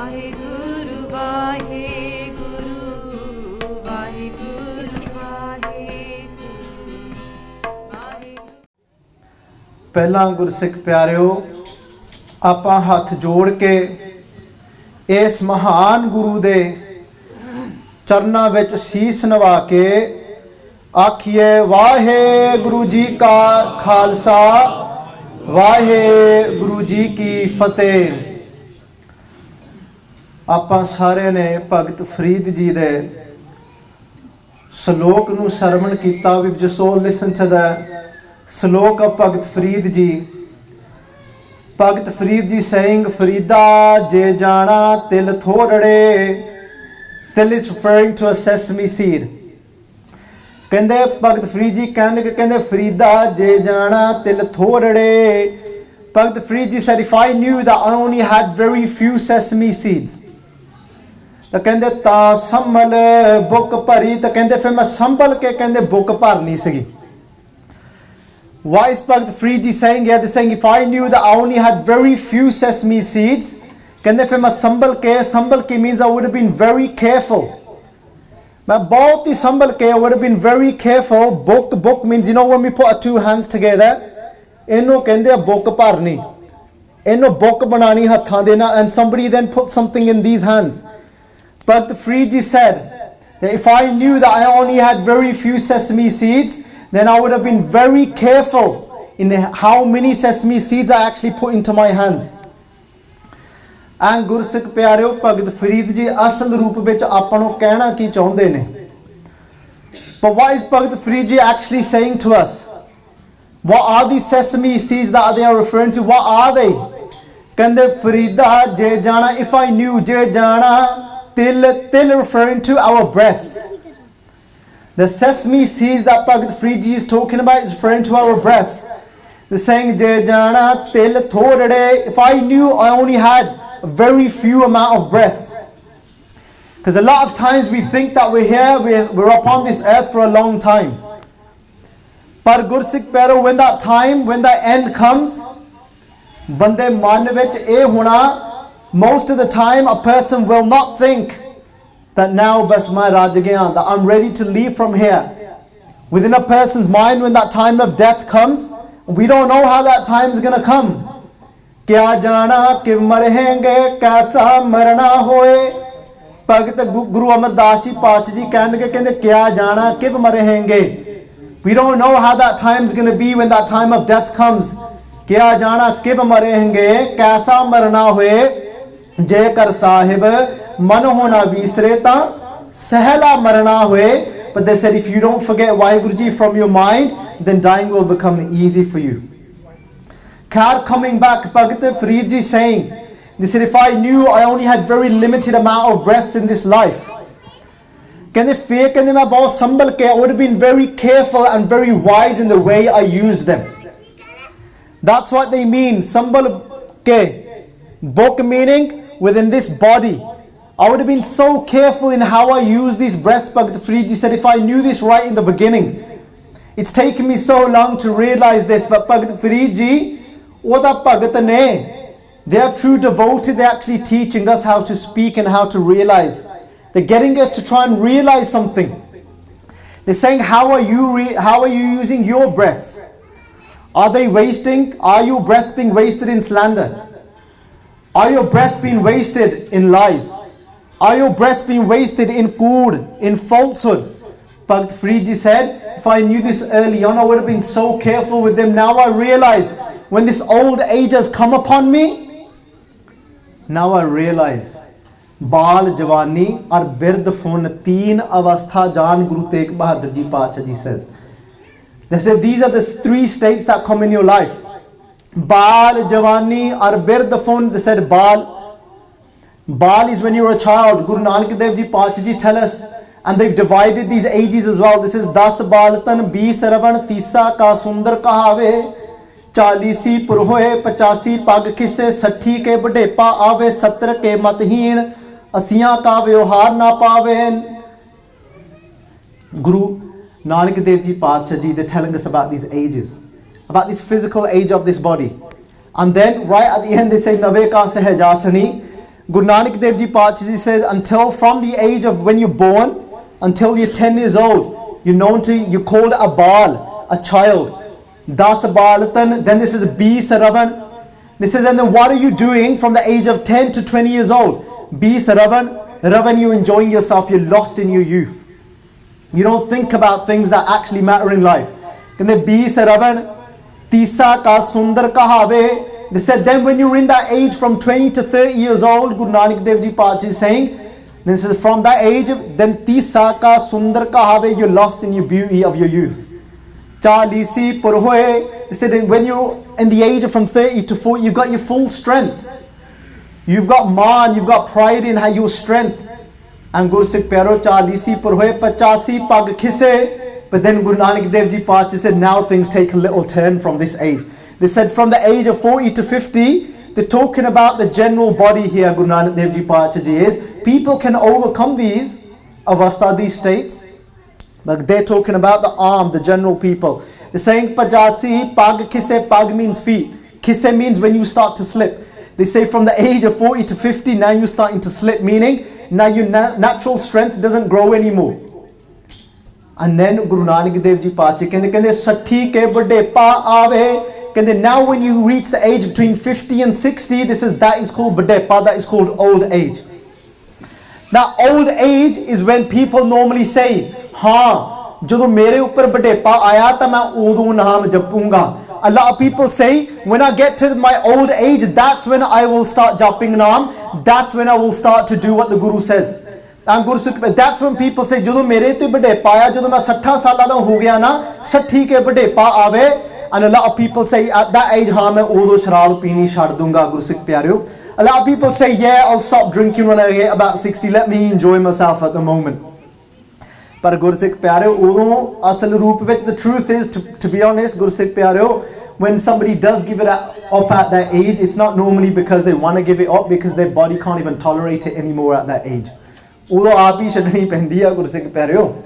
Vaheguru, Vaheguru, Vaheguru, Vaheguru, Vaheguru। ਪਹਿਲਾਂ ਗੁਰਸਿੱਖ ਪਿਆਰਿਓ, ਆਪਾਂ ਹੱਥ ਜੋੜ ਕੇ ਇਸ ਮਹਾਨ ਗੁਰੂ ਦੇ ਚਰਨਾਂ ਵਿੱਚ ਸੀਸ ਨਵਾ ਕੇ ਆਖੀਏ ਵਾਹਿਗੁਰੂ ਜੀ ਕਾ ਖਾਲਸਾ, ਵਾਹਿਗੁਰੂ ਜੀ ਕੀ ਫਤਿਹ। ਆਪਾਂ ਸਾਰਿਆਂ ਨੇ ਭਗਤ ਫਰੀਦ ਜੀ ਦੇ ਸ਼ਲੋਕ ਨੂੰ ਸਰਵਣ ਕੀਤਾ। We've just all listened to the slok of Bhagat Farid ji. Bhagat Farid ji saying, Farida je jana til thorade. Til is referring to a sesame seed. ਕਹਿੰਦੇ ਭਗਤ ਫਰੀਦ ਜੀ ਕਹਿੰਦੇ ਫਰੀਦਾ ਜੇ ਜਾਣਾ ਤਿਲ ਥੋੜੜੇ। ਭਗਤ Farid ji said, if I knew that I only had very few sesame seeds, ਤਾਂ ਕਹਿੰਦੇ ਤਾਂ ਸੰਭਲ book ਭਰੀ, ਤਾਂ ਕਹਿੰਦੇ ਫਿਰ ਮੈਂ ਸੰਭਲ ਕੇ ਕਹਿੰਦੇ ਬੁੱਕ ਭਰਨੀ ਸੀਗੀ। Why is Bhagat Farid ji saying here? They're saying, if I knew that I only had very few sesame seeds, ਕਹਿੰਦੇ ਫਿਰ ਮੈਂ ਸੰਭਲ ਕੇ means I would have been very careful. ਮੈਂ ਬਹੁਤ ਹੀ ਸੰਭਲ ਕੇ I would have been very careful. Book means, you know, when we put our two hands together, ਇਹਨੂੰ ਕਹਿੰਦੇ ਆ book ਭਰਨੀ, ਇਹਨੂੰ book ਬਣਾਣੀ ਹੱਥਾਂ ਦੇ ਨਾਲ, and somebody then put something in these hands. But the Farid ji said that if I knew that I only had very few sesame seeds, then I would have been very careful in how many sesame seeds I actually put into my hands. And ਗੁਰਸਿੱਖ ਪਿਆਰਿਓ, ਭਗਤ ਫਰੀਦ ਜੀ ਅਸਲ ਰੂਪ ਵਿੱਚ ਆਪਾਂ ਨੂੰ ਕਹਿਣਾ ਕੀ ਚਾਹੁੰਦੇ ਨੇ? But what is Bhagat Farid ji actually saying to us? What are these sesame seeds that they are referring to? What are they? ਕਹਿੰਦੇ ਫਰੀਦਾ ਜੇ ਜਾਣਾ, if I knew, ਜੇ ਜਾਣਾ till referring to our breaths. The sesame seeds that Bhagat Farid ji is talking about is referring to our breaths. They're saying je jana til thorade. If I knew I only had a very few amount of breaths. Because a lot of times we think that we're here, we're upon this earth for a long time. But Gursikh Pyaro, when that end comes, bande man vich eh hona, most of the time a person will not think that now bas main raj gaya, that I'm ready to leave from here. Within a person's mind, when that time of death comes, we don't know how that time is going to come. Kya jana kiv marhenge, kaisa marna hoye. Bhagat Guru Amardas Ji Pacha Ji kehenge kya jana kiv marhenge. We don't know how that time is going to be when that time of death comes. Kya jana kiv marhenge, kaisa marna hoye. Jai kar sahib man hona visre ta sehla marna hoye. But they said, if you don't forget Vaheguru Ji from your mind, then dying will become easy for you. Coming back, Bhagat Farid Ji saying, they said, if I knew I only had very limited amount of breaths in this life, I would have been very careful and very wise in the way I used them. That's what they mean. Sambal ke, book meaning within this body. I would have been so careful in how I use these breaths. Bhagat Farid Ji said, if I knew this right in the beginning. It's taken me so long to realize this, but Bhagat Farid Ji, Oda Bhagat ne, they are true devoted. They're actually teaching us how to speak and how to realize. They're getting us to try and realize something. They're saying, how are you using your breaths? Are they wasting? Are your breaths being wasted in slander? Are your breaths being wasted in lies? Are your breaths being wasted in kood, in falsehood? Bhagat Farid Ji said, if I knew this early on, I would have been so careful with them. Now I realize, when this old age has come upon me, now I realize, Bal Javani ar Bird Fun Teen Avastha Jan Guru Tegh Bahadur Ji Pacha Ji says. They said these are the three states that come in your life. Bal Javani ar Bird Fun. They said Bal is when you're a child. Guru Nanak Dev Ji Pacha Ji tell us, and they've divided these ages as well. This is 10 baltan 20 ravan 30 ka sundar kahave 40 pur hoye 85 pag khisse 60 ke badhepa ave 70 ke mathin 80 ka vyavhar na pave. Guru Nanak Dev Ji Pacha Ji, they're telling us about these ages, about this physical age of this body. And then right at the end they say Nave ka sehjasani. Guru Nanak Dev Ji Pachaji said, until from the age of when you're born, until you're 10 years old, you're called a bal, a child. Das balatan, then this is B saravan. This is, and then what are you doing from the age of 10 to 20 years old? B saravan, ravan, you're enjoying yourself, you're lost in your youth. You don't think about things that actually matter in life. Kande B saravan, tisa ka sundar kahave. They said then when you're in that age from 20 to 30 years old, Guru Nanak Dev Ji Pachaji is saying, this is from that age, then tisa ka sundar kahave, you're lost in your beauty of your youth. Chalisi purhoe, they said when you're in the age of from 30 to 40, you've got your full strength. You've got man, you've got pride in your strength. And Guru Sikh Pyaro, chalisi purhoe, pachasi pag khise. But then Guru Nanak Dev Ji Pachaji said now things take a little turn from this age. They said from the age of 40 to 50, they're talking about the general body here, Guru Nanak Dev Ji Pachaji is. People can overcome these avastha, these states. But they're talking about the arm, the general people. They're saying pajasi, pag kise, pag means feet. Kise means when you start to slip. They say from the age of 40 to 50, now you're starting to slip, meaning now your natural strength doesn't grow anymore. And then Guru Nanak Dev Ji Pachaji kende sati ke bade pa aave. Now when you reach the age between 50 and 60, that is called badepa, that is called old age. Now old age is when people normally say, हाँ, जदों मेरे ऊपर बड़ेपा आया तो मैं उदों नाम जपूंगा. A lot of people say, when I get to my old age, that's when I will start japping naam. That's when I will start to do what the Guru says. And Guru Sikh, that's when people say, जदों मेरे तो बड़ेपा आया, जदों मैं 60 साल दा हो गया ना, 60 के बड़ेपा आवे. And a lot of people say, at that age, हाँ, मैं उदों शराब पीनी छाड़ दूंगा, Guru Sikh प्यारेओ. A lot of people say, yeah, I'll stop drinking when I get about 60. Let me enjoy myself at the moment. But Guru Sikh Pyareo, udo asal roop vich, the truth is, to be honest, Guru Sikh Pyareo, when somebody does give it up at that age, it's not normally because they want to give it up, because their body can't even tolerate it anymore at that age. Udo aap hi chadni pendi hai, Guru Sikh Pyareo.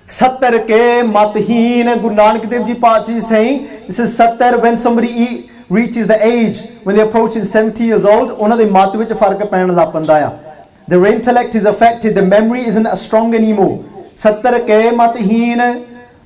Sattar ke matheen, Guru Nanak Dev Ji Pachaji is saying, this is sattar, when somebody reaches the age, when they're approaching 70 years old, ਉਹਨਾਂ ਦੇ ਮਤ ਵਿੱਚ ਫਰਕ ਪੈਣ ਲੱਗ ਪੈਂਦਾ ਆ. Their intellect is affected, the memory isn't as strong anymore. ਸੱਤਰ ਕੇ ਮਤਹੀਨ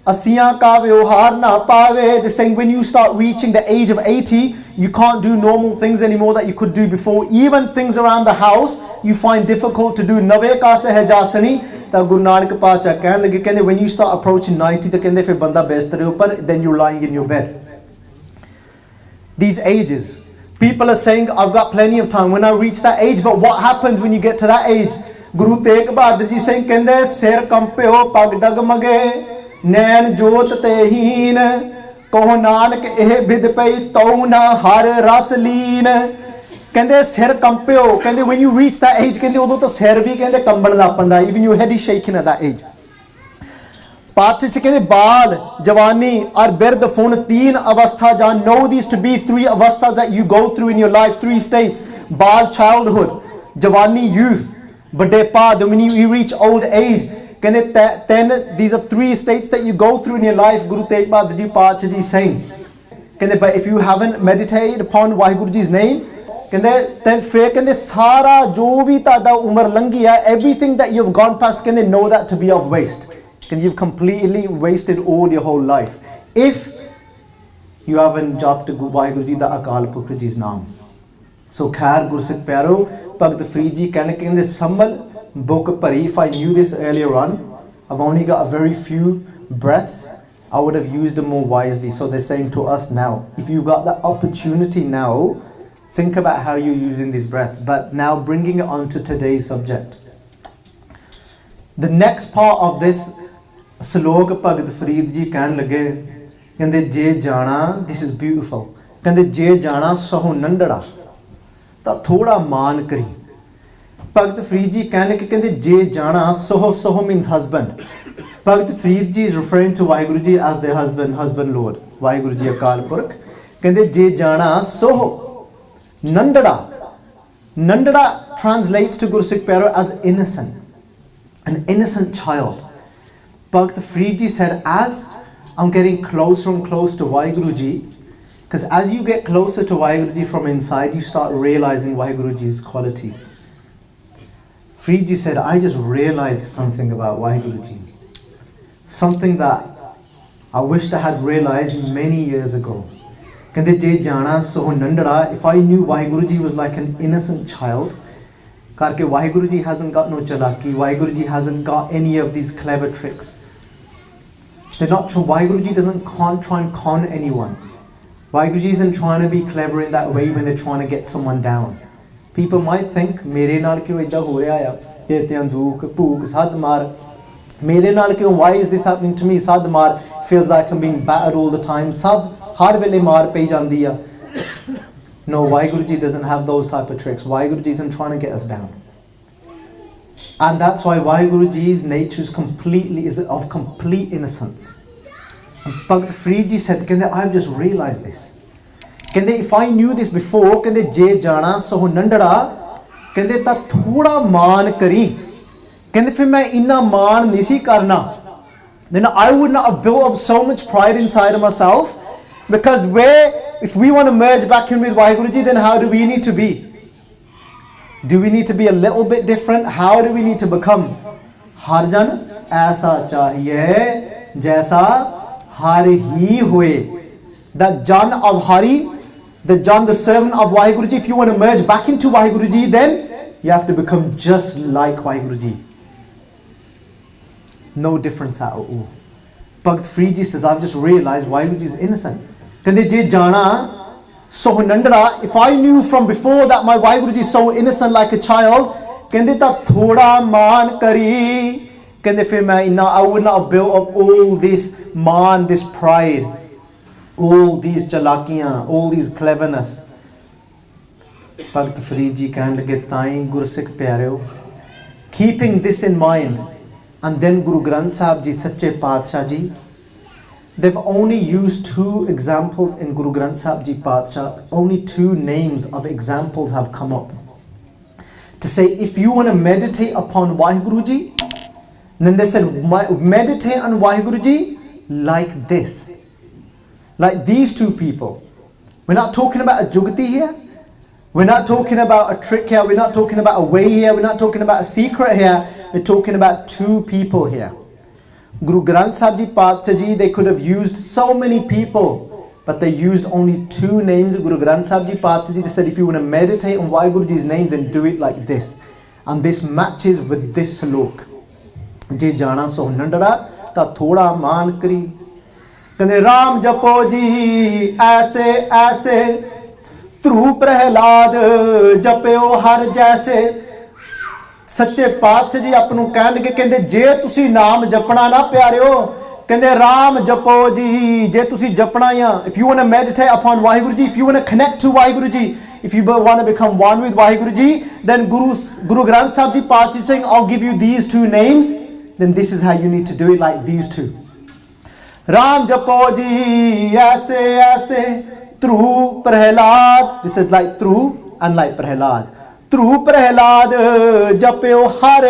ਅਸੀਆਂ ਕਾ ਵਿਵਹਾਰ ਨਾ ਪਾਵੇ. They're saying when you start reaching the age of 80, you can't do normal things anymore that you could do before. Even things around the house you find difficult to do. ਨਵੇਂ ਕਾ ਸਹਿਜਾਸਣੀ. ਤਾਂ ਗੁਰੂ ਨਾਨਕ ਪਾਤਸ਼ਾਹ ਕਹਿਣ ਲੱਗੇ, ਕਹਿੰਦੇ when you start approaching 90, ਤਾਂ ਕਹਿੰਦੇ ਫਿਰ ਬੰਦਾ ਬਿਸਤਰੇ ਉੱਪਰ, then you're lying in your bed. These ages, people are saying, I've got plenty of time when I reach that age, but what happens when you get to that age? Guru Tegh Bahadur Ji Singh kende sir kampyo pag dagmage nain jot teheen koh nanak eh bid pei tau na har ras leen. Kende sir kampyo, kende when you reach that age, kende udo to sir vi kende kamban la panda, even your head is shaking at that age. पाँच कहते बाल जवानी और बिरद फुन तीन अवस्था जान. Know these to be three avasthas that you go through in your life, three states. Baal, childhood, Javani, youth, Badepa, then when you reach old age. Then these are three states that you go through in your life. Guru Tegh Bahadur Ji Pachaji is saying, but if you haven't meditated upon Vaheguru Ji's name, then फिर सारा जो भी ताड़ा उम्र लंघी है, everything that you've gone past, know that to be of waste. And you've completely wasted all your whole life if you haven't japped Vaheguru Ji da Akal Purkh Ji's naam. So khair Guru Sikh Pyareo, Bhagat Dhru Ji kehne Sammal book pari. If I knew this earlier on, I've only got a very few breaths, I would have used them more wisely. So they're saying to us now, if you've got that opportunity now, think about how you're using these breaths. But now bringing it on to today's subject. The next part of this Slok Bhagat Dhru Ji ਕਹਿਣ ਲੱਗੇ, ਕਹਿੰਦੇ ਜੇ ਜਾਣਾ, this is beautiful, ਕਹਿੰਦੇ ਜੇ ਜਾਣਾ ਸਹੁ ਨੰਡੜਾ ਤਾਂ ਥੋੜਾ ਮਾਨ ਕਰੀ. Bhagat Dhru Ji ਕਹਿਣ ਲੱਗੇ, ਕਹਿੰਦੇ ਜੇ ਜਾਣਾ, ਸਹੁ means husband. Bhagat Dhru Ji is referring to Vaheguru Ji as their husband Lord, Vaheguru Ji Akal Purkh. ਕਹਿੰਦੇ ਜੇ ਜਾਣਾ ਸਹੁ ਨੰਡੜਾ. Nandada translates to Guru Sikh Pyareo as innocent, an innocent child. Bhagat Dhru Ji said, as I'm getting closer and closer to Vaheguru Ji, Because as you get closer to Vaheguru Ji from inside, you start realizing Vaheguru Ji's qualities. Farid Ji said, I just realized something about Vaheguru Ji. Something that I wished I had realized many years ago. Kende je jana so nandada, if I knew Vaheguru Ji was like an innocent child, karke Vaheguru Ji hasn't got no chalaki, Vaheguru Ji hasn't got any of these clever tricks. They're not true. Vaheguru Ji can't try and con anyone. Vaheguru Ji isn't trying to be clever in that way when they're trying to get someone down. People might think, mere naal kyun idda ho raha hai? Ye tanduk, pook, sad maar. Mere naal kyun? Why is this happening to me? Sad maar feels like I'm being battered all the time. Sad har vele maar pei jandi hai. No, Vaheguru Ji doesn't have those type of tricks. Vaheguru Ji isn't trying to get us down. And that's why Vaheguru Ji's nature is of complete innocence. And Bhagat Dhru Ji said, I've just realized this. If I knew this before, je jana so nandada, ta thoda maan kari. Fir main inna maan nisi karna. Then I would not have built up so much pride inside of myself. Because if we want to merge back in with Vaheguru Ji, then how do we need to be? Do we need to be a little bit different? How do we need to become? Harjan aisa chahiye jaisa har hi hue. That Jan of Hari, the servant of Vaheguru Ji, if you want to merge back into Vaheguru Ji, then you have to become just like Vaheguru Ji. No difference at all. Bhagat Dhru Ji says, I've just realized Vaheguru Ji is innocent. Kande je jana so nandra, if I knew from before that my Vaheguru Ji is so innocent like a child, kande ta thoda maan kari. Kande fir main I would not have built up all this maan, this pride, all these chalakiyan, all these cleverness. Bhagat Dhru Ji kahan lage ta'i Gursikh pyareo, keeping this in mind, and then Guru Granth Sahib Ji, Sache Padshah Ji, they've only used 2 examples in Guru Granth Sahib Ji Padshah. Only 2 names of examples have come up. To say, if you want to meditate upon Vaheguru Ji, then they said, meditate on Vaheguru Ji like this. Like these 2 people. We're not talking about a jugati here. We're not talking about a trick here. We're not talking about a way here. We're not talking about a secret here. We're talking about 2 people here. Guru Granth Sahib Ji Padshah Ji, they could have used so many people, but they used only 2 names of Guru Granth Sahib Ji Padshah Ji. They said, if you want to meditate on Vaheguru Ji's name, then do it like this. And this matches with this slok. Je jana so nandada, ta thoda maan kari. Kande raam japo ji, aise, aise. Dhroo prehilaad, japiou har jaise. सच्चे पातशाह जी आप कहणगे कहंदे जे तुसी नाम जपना ना प्यारिओ कहंदे राम जपो जी जे तुसी जपना आ if you want to meditate upon Vaheguru Ji, if you want to connect to Vaheguru Ji, if you want to become one with Vaheguru Ji, then Guru Granth Sahib Ji Padshah is saying, I'll give you these 2 names, then this is how you need to do it, like these 2. Ram japo ji aise aise. Dhroo Prahlaad, this is like Dhroo and like Prahlaad. Dhroo prehilaad, japiou har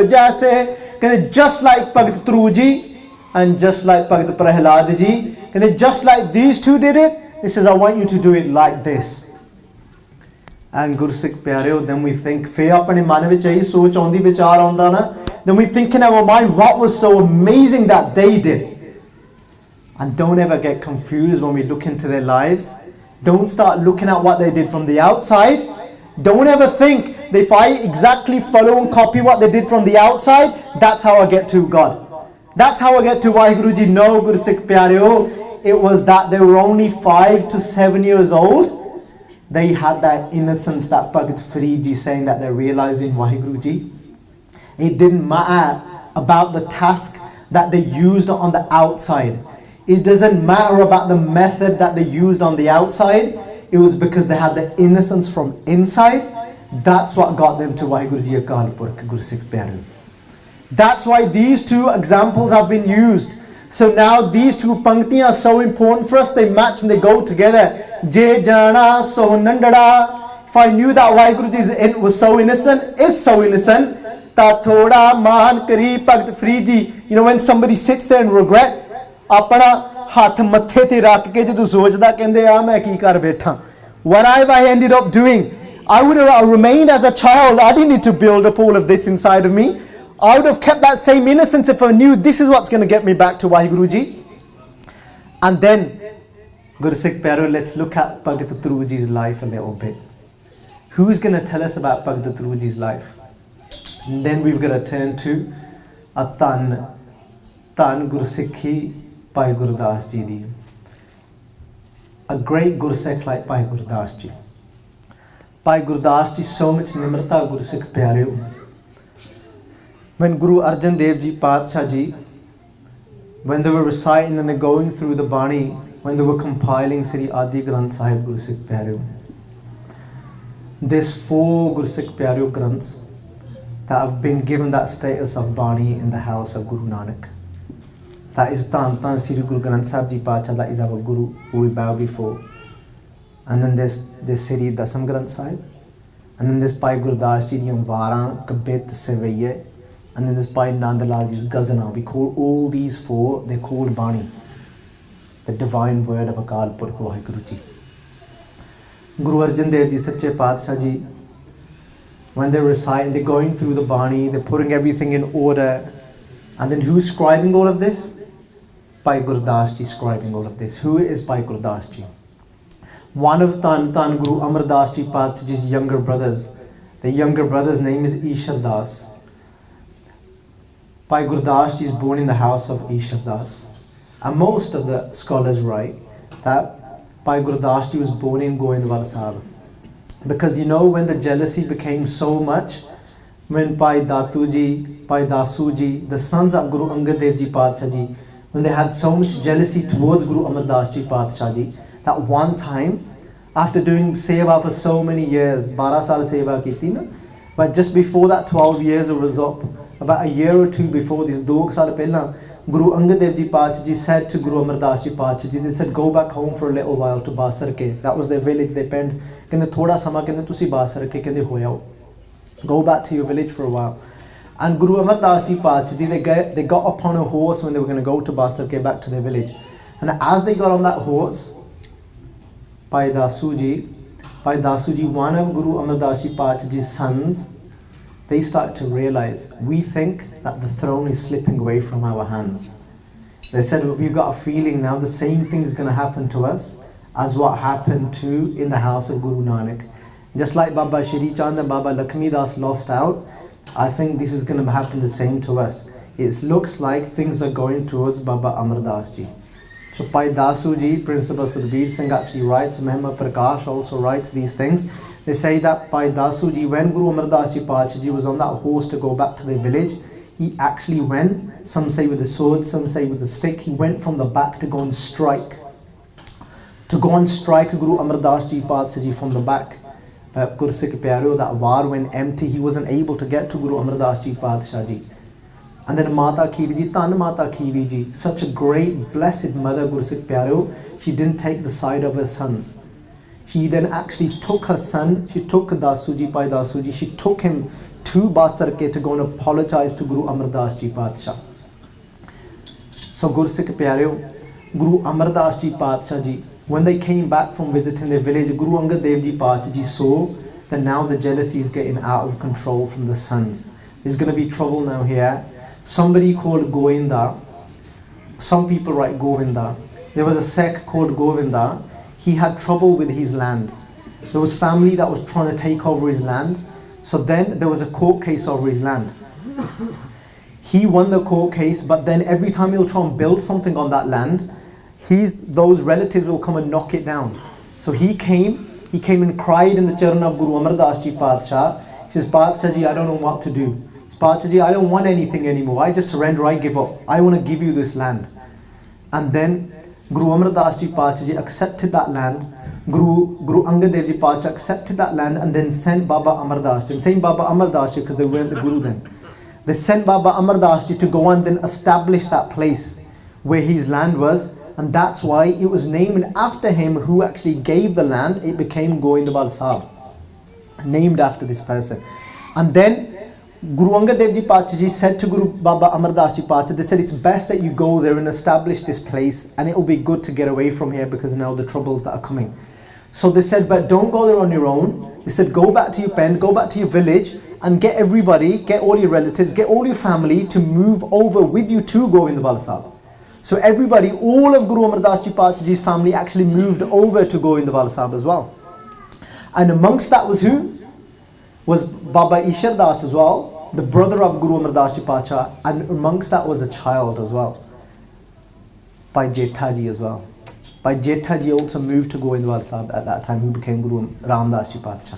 jaise. Just like Bhagat Dhru Ji and just like Bhagat Prahlaad Ji, just like these 2 did it, he says, I want you to do it like this. And Gursikh pyareo, then we think, then we think in our mind, what was so amazing that they did? And don't ever get confused when we look into their lives. Don't start looking at what they did from the outside. Don't ever think that if I exactly follow and copy what they did from the outside, that's how I get to God. That's how I get to Vaheguru Ji. No, Gursikh pyareo, it was that they were only 5 to 7 years old. They had that innocence that Bhagat Dhru Ji saying that they realized in Vaheguru Ji. It didn't matter about the task that they used on the outside. It doesn't matter about the method that they used on the outside. It was because they had the innocence from inside. That's what got them to Vaheguru Ji Akal Purkh, Gursikh pyareo. That's why these 2 examples have been used. So now these 2 panktiyan are so important for us. They match and they go together. Je jana so nandada. If I knew that Vaheguru Ji was so innocent, is so innocent, ta thoda maan kari. Bhagat Dhru Ji, when somebody sits there and regret, apna ਹੱਥ ਮੱਥੇ ਤੇ ਰੱਖ ਕੇ ਜਦੋਂ ਸੋਚਦਾ ਕਹਿੰਦੇ ਆ ਮੈਂ ਕੀ ਕਰ ਬੈਠਾ, what have I ended up doing? I would have remained as a child. I didn't need to build up all of this inside of me. I would have kept that same innocence if I knew this is what's going to get me back to Vaheguru Ji. And then Gursikh Pyaro, let's look at Bhagat Dhru Ji's life a little bit. Who's going to tell us about Bhagat Dhru Ji's life? And then we've got to turn to a Tan Gursikhi Bhai Gurdas Ji di. A great Gursikh like Bhai Gurdas Ji. Bhai Gurdas Ji, so much nimrata Gursikh Pyareo. When Guru Arjan Dev Ji Padshah Ji, when they were reciting and they're going through the Bani, when they were compiling Sri Adi Granth Sahib Gursikh Pyareo, there's 4 Gursikh Pyareo Granths that have been given that status of Bani in the house of Guru Nanak. That is Tan Sri Guru Granth Sahib Ji Padshah, that is our Guru who we bow before. And then there's Sri Dasam Granth Sahib. And then there's Bhai Gurdas Ji Diyam Vaaran, Kabit, Sevaiye. And then there's Bhai Nandalal Ji's Ghazana. We call all these 4, they're called Bani. The divine word of Akal Purkh Vaheguru Ji. Guru Arjan Dev Ji Sache Padshah Ji, when they're reciting, they're going through the Bani, they're putting everything in order. And then who's scribing all of this? Bhai Gurdas Ji scribing all of this. Who is Bhai Gurdas Ji? One of Tan Guru Amar Das Ji Padshah Ji's younger brothers. The younger brother's name is Ishar Das. Bhai Gurdas Ji is born in the house of Ishar Das. And most of the scholars write that Bhai Gurdas Ji was born in Goindwal Sahib. Because you know, when the jealousy became so much, when Bhai Datu Ji, Bhai Dasu Ji, the sons of Guru Angad Dev Ji Padshah Ji, when they had so much jealousy towards Guru Amar Das Ji Padshah Ji, that one time, after doing seva for so many years, 12 saal seva kiti na, but just before that 12 years was up, about a year or 2 before this, 2 saal pehla, Guru Angad Dev Ji Padshah Ji said to Guru Amar Das Ji Padshah Ji, they said, go back home for a little while to Basar Ke. That was their village, they penned. Kende thoda sama, kende tusi Basar Ke, kende hoya. Go back to your village for a while. And Guru Amar Das Ji Padshah Ji, they got upon a horse when they were going to go to Basar Ke, back to their village. And as they got on that horse, Bhai Dasu Ji, one of Guru Amar Das Ji Padshah Ji's sons, they start to realize, we think that the throne is slipping away from our hands. They said, we've got a feeling now the same thing is going to happen to us as what happened to in the house of Guru Nanak. Just like Baba Shri Chand and Baba Lakshmi Das lost out, I think this is going to happen the same to us. It looks like things are going towards Baba Amar Das Ji. So Bhai Dasu Ji, Principal Sadbir Singh actually writes, Mehmet Prakash also writes these things. They say that Bhai Dasu Ji, when Guru Amar Das Ji Padshah Ji was on that horse to go back to their village, he actually went, some say with a sword, some say with a stick, he went from the back to go and strike. To go and strike Guru Amar Das Ji Padshah Ji from the back. Gursikh Pyareo, that war went empty, he wasn't able to get to Guru Amar Das Ji Padshah Ji. And then Mata Khivi Ji, Tan Mata Khivi Ji, such a great blessed mother Gursikh Pyareo, she didn't take the side of her sons. She then actually took her son, she took Dasu Ji, Bhai Dasu Ji, she took him to Basar Ke to go and apologize to Guru Amar Das Ji Padshah. So Gursikh Pyareo, Guru Amar Das Ji Padshah Ji, when they came back from visiting their village, Guru Angad Dev Ji Padshah Ji saw that now the jealousy is getting out of control from the sons. There's going to be trouble now here. Somebody called Govinda, some people write Govinda. There was a sect called Govinda. He had trouble with his land. There was family that was trying to take over his land. So then there was a court case over his land. He won the court case, but then every time he'll try and build something on that land, those relatives will come and knock it down. So he came and cried in the charan of Guru Amar Das Ji Padshah. He says, Padshah Ji, I don't know what to do. Padshah Ji, I don't want anything anymore. I just surrender, I give up. I want to give you this land. And then Guru Amar Das Ji Padshah Ji accepted that land. Guru Angad Dev Ji Padshah accepted that land and then sent Baba Amar Das Ji. I'm saying Baba Amar Das Ji because they weren't the Guru then. They sent Baba Amar Das Ji to go and then establish that place where his land was. And that's why it was named after him who actually gave the land. It became Goindwal Sahib, named after this person. And then Guru Angad Dev Ji Pacha Ji said to Guru Baba Amardas Ji Pacha, they said it's best that you go there and establish this place, and it will be good to get away from here because now the troubles that are coming. So they said, but don't go there on your own. They said, go back to your pen, go back to your village and get everybody, get all your relatives, get all your family to move over with you to Govindwala Sahib. So everybody, all of Guru Amardas Ji Pacha Ji's family actually moved over to Govindwala Sahib as well. And amongst that was who? Was Baba Ishar Das as well, the brother of Guru Amardas Ji Pacha, and amongst that was a child as well, Bhai Jetha Ji as well. Bhai Jetha Ji also moved to Govindwala Sahib at that time, who became Guru Ramdas Ji Pacha.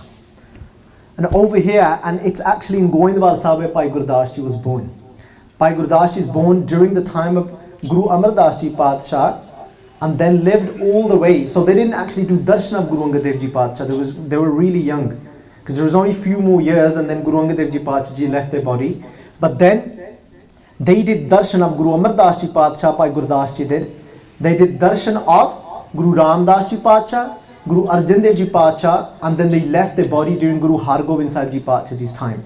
And over here, and it's actually in Govindwala Sahib where Bhai Gurdas Ji was born. Bhai Gurdas Ji is born during the time of Guru Amardas Ji Pacha, and then lived all the way. So they didn't actually do darshan of Guru Angad Dev Ji Pacha. They were really young, because there was only a few more years and then Guru Angad Dev Ji Pacha Ji left their body. But then they did darshan of Guru Amardas Ji Pacha, Bhai Gurdas Ji did. They did darshan of Guru Ramdas Ji Pacha, Guru Arjan Dev Ji Pacha, and then they left their body during Guru Hargobind Sahib Ji Pacha Ji's time.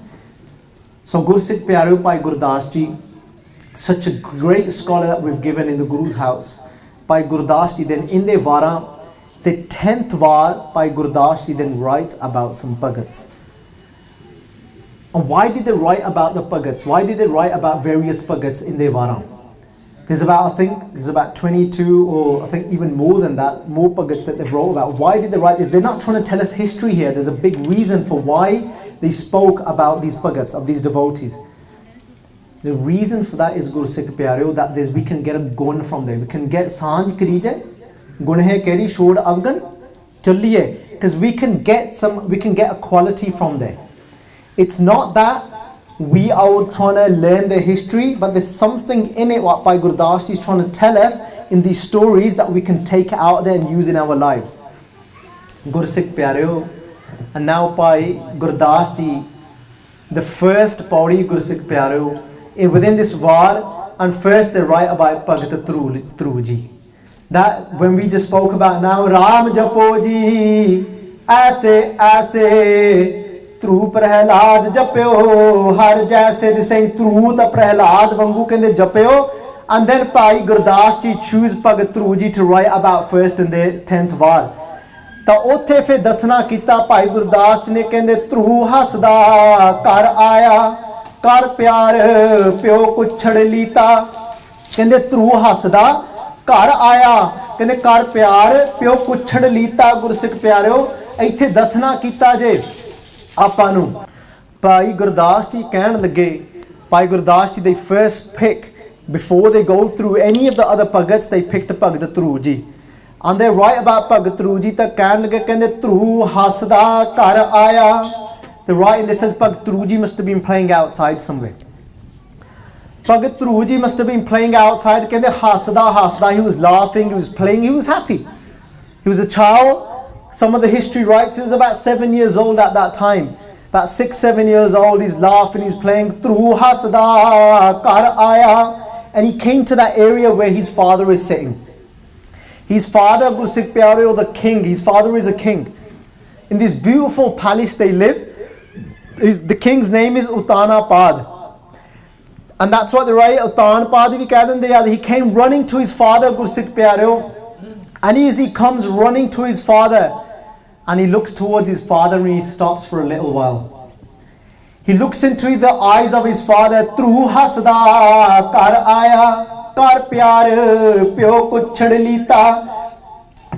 So Gursikh Pyareo Bhai Gurdas Ji, such a great scholar that we've given in the Guru's house. Bhai Gurdas Ji then in their Vara, the 10th var, Bhai Gurdas Ji then writes about some Bhagats. And why did they write about the Bhagats? Why did they write about various Bhagats in their Vara? There's about 22 or I think even more than that, more Bhagats that they've wrote about. Why did they write this? They're not trying to tell us history here. There's a big reason for why they spoke about these Bhagats, of these devotees. The reason for that is Gursikh Pyareo, that we can get a gun from there. We can get Sanj Karije, Gunhe Keri Shod Afghan, Challiye. Because we can get a quality from there. It's not that we are trying to learn the history, but there's something in it what Bhai Gurdas Ji is trying to tell us in these stories that we can take out there and use in our lives. Gursikh Pyareo. And now Bhai Gurdas Ji, the first Pauri Gursikh Pyareo, within this var, and first they write about Bhagat Dhru Ji. That when we just spoke about now, raam japo ji, aise, Dhroo prehilaad japiou, har jaise, they saying Dhroo the prehilaad vangu kende japiou. And then Bhai Gurdas Ji choose Bhagat Dhru Ji to write about first in the 10th var. ਤਾਂ ਉੱਥੇ ਫਿਰ ਦੱਸਣਾ ਕੀਤਾ ਭਾਈ ਗੁਰਦਾਸ ਨੇ ਕਹਿੰਦੇ ਧਰੂ ਹੱਸਦਾ ਘਰ ਆਇਆ ਕਰ ਪਿਆਰ ਪਿਓ ਕੁਛੜ ਲੀਤਾ ਕਹਿੰਦੇ ਧਰੂ ਹੱਸਦਾ ਘਰ ਆਇਆ ਕਹਿੰਦੇ ਕਰ ਪਿਆਰ ਪਿਓ ਕੁਛੜ ਲੀਤਾ ਗੁਰਸਿੱਖ ਪਿਆਰਿਓ ਇੱਥੇ ਦੱਸਣਾ ਕੀਤਾ ਜੇ ਆਪਾਂ ਨੂੰ ਭਾਈ ਗੁਰਦਾਸ ਜੀ ਕਹਿਣ ਲੱਗੇ Bhai Gurdas ji they first pick before they go through any of the other Bhagats they picked Bhagat Dhru Ji. And they write about Bhagat Dhru Ji, ਤਾਂ ਕਹਿਣ ਲੱਗੇ ਕਹਿੰਦੇ ਧਰੂ ਹੱਸਦਾ ਘਰ ਆਇਆ. They write and they says Bhagat Dhru Ji must have been playing outside somewhere. Bhagat Dhru Ji must have been playing outside. ਕਹਿੰਦੇ ਹੱਸਦਾ, he was laughing, he was playing, he was happy. He was a child. Some of the history writes he was about 7 years old at that time. About 6-7 years old, he's laughing, he's playing. Dhru ਹੱਸਦਾ ਘਰ ਆਇਆ. And he came to that area where his father is sitting. His father, Gursikh Pyareo, the king, his father is a king. In this beautiful palace they live, the king's name is Uttanapad. And that's what they write, Uttanapad. He came running to his father, Gursikh Pyareo. And as he comes running to his father, and he looks towards his father and he stops for a little while. He looks into the eyes of his father, Dhru hasda kar aaya. Kar pyar pyo kuchhad leeta.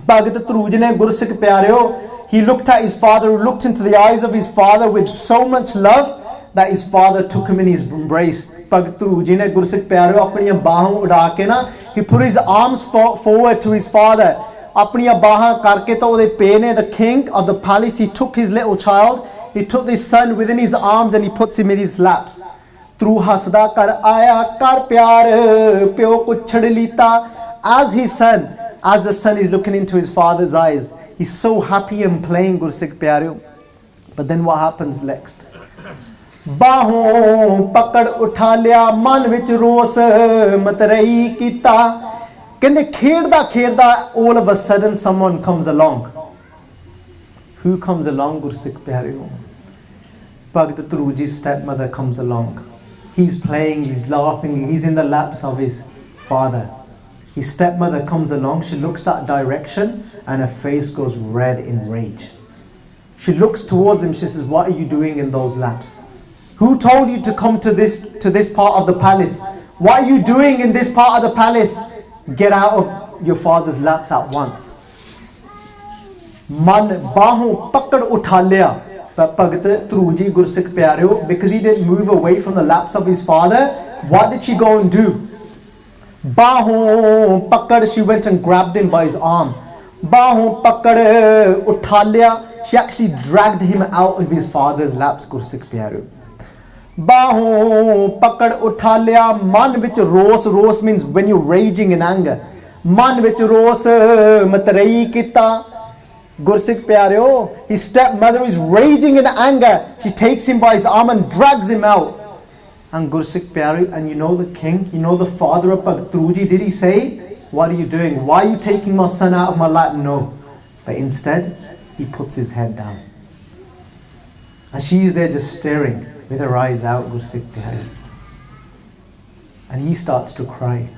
Bhagat Dhru Ji ne Gursikh Pyareo, he looked at his father, looked into the eyes of his father with so much love that his father took him in his embrace. Bhagat Dhru Ji ne Gursikh Pyareo apniyan baahon uda ke na, he put his arms forward to his father. Apniyan baahan karke to ode pe ne, the king of the palace, he took his little child, he took his son within his arms and he puts him in his laps. Dhru hasda kar aaya kar pyar pyo kuchhad leeta. As the son is looking into his father's eyes, he's so happy and playing Gursikh Pyareo. But then what happens next? Baahon pakad utha liya, man vich roos matarei kita. Kende khedda all of a sudden someone comes along. Who comes along, Gursikh Pyareo? Bhagat Dhru ji's stepmother comes along. He's playing, he's laughing, he's in the laps of his father. His stepmother comes along, she looks that direction and her face goes red in rage. She looks towards him, she says, what are you doing in those laps? Who told you to come to this part of the palace? What are you doing in this part of the palace? Get out of your father's laps at once. Man baahon pakad utha liya. But Bhagat Dhru ji, Gursikh Pyareo, because he didn't move away from the laps of his father, what did she go and do? Baahon pakad, she went and grabbed him by his arm. Baahon pakad utha liya. She actually dragged him out of his father's laps, Gursikh Pyareo. Baahon pakad utha liya. Man vich ros, ros means when you're raging in anger. Man vich ros matarei kita. Gursikh Pyareo, his stepmother is raging in anger. She takes him by his arm and drags him out. And Gursikh Pyareo, and you know the king, you know the father of Bhagat Dhru ji, did he say, what are you doing? Why are you taking my son out of my lap? No. But instead, he puts his head down. And she's there just staring with her eyes out, Gursikh Pyareo. And he starts to cry.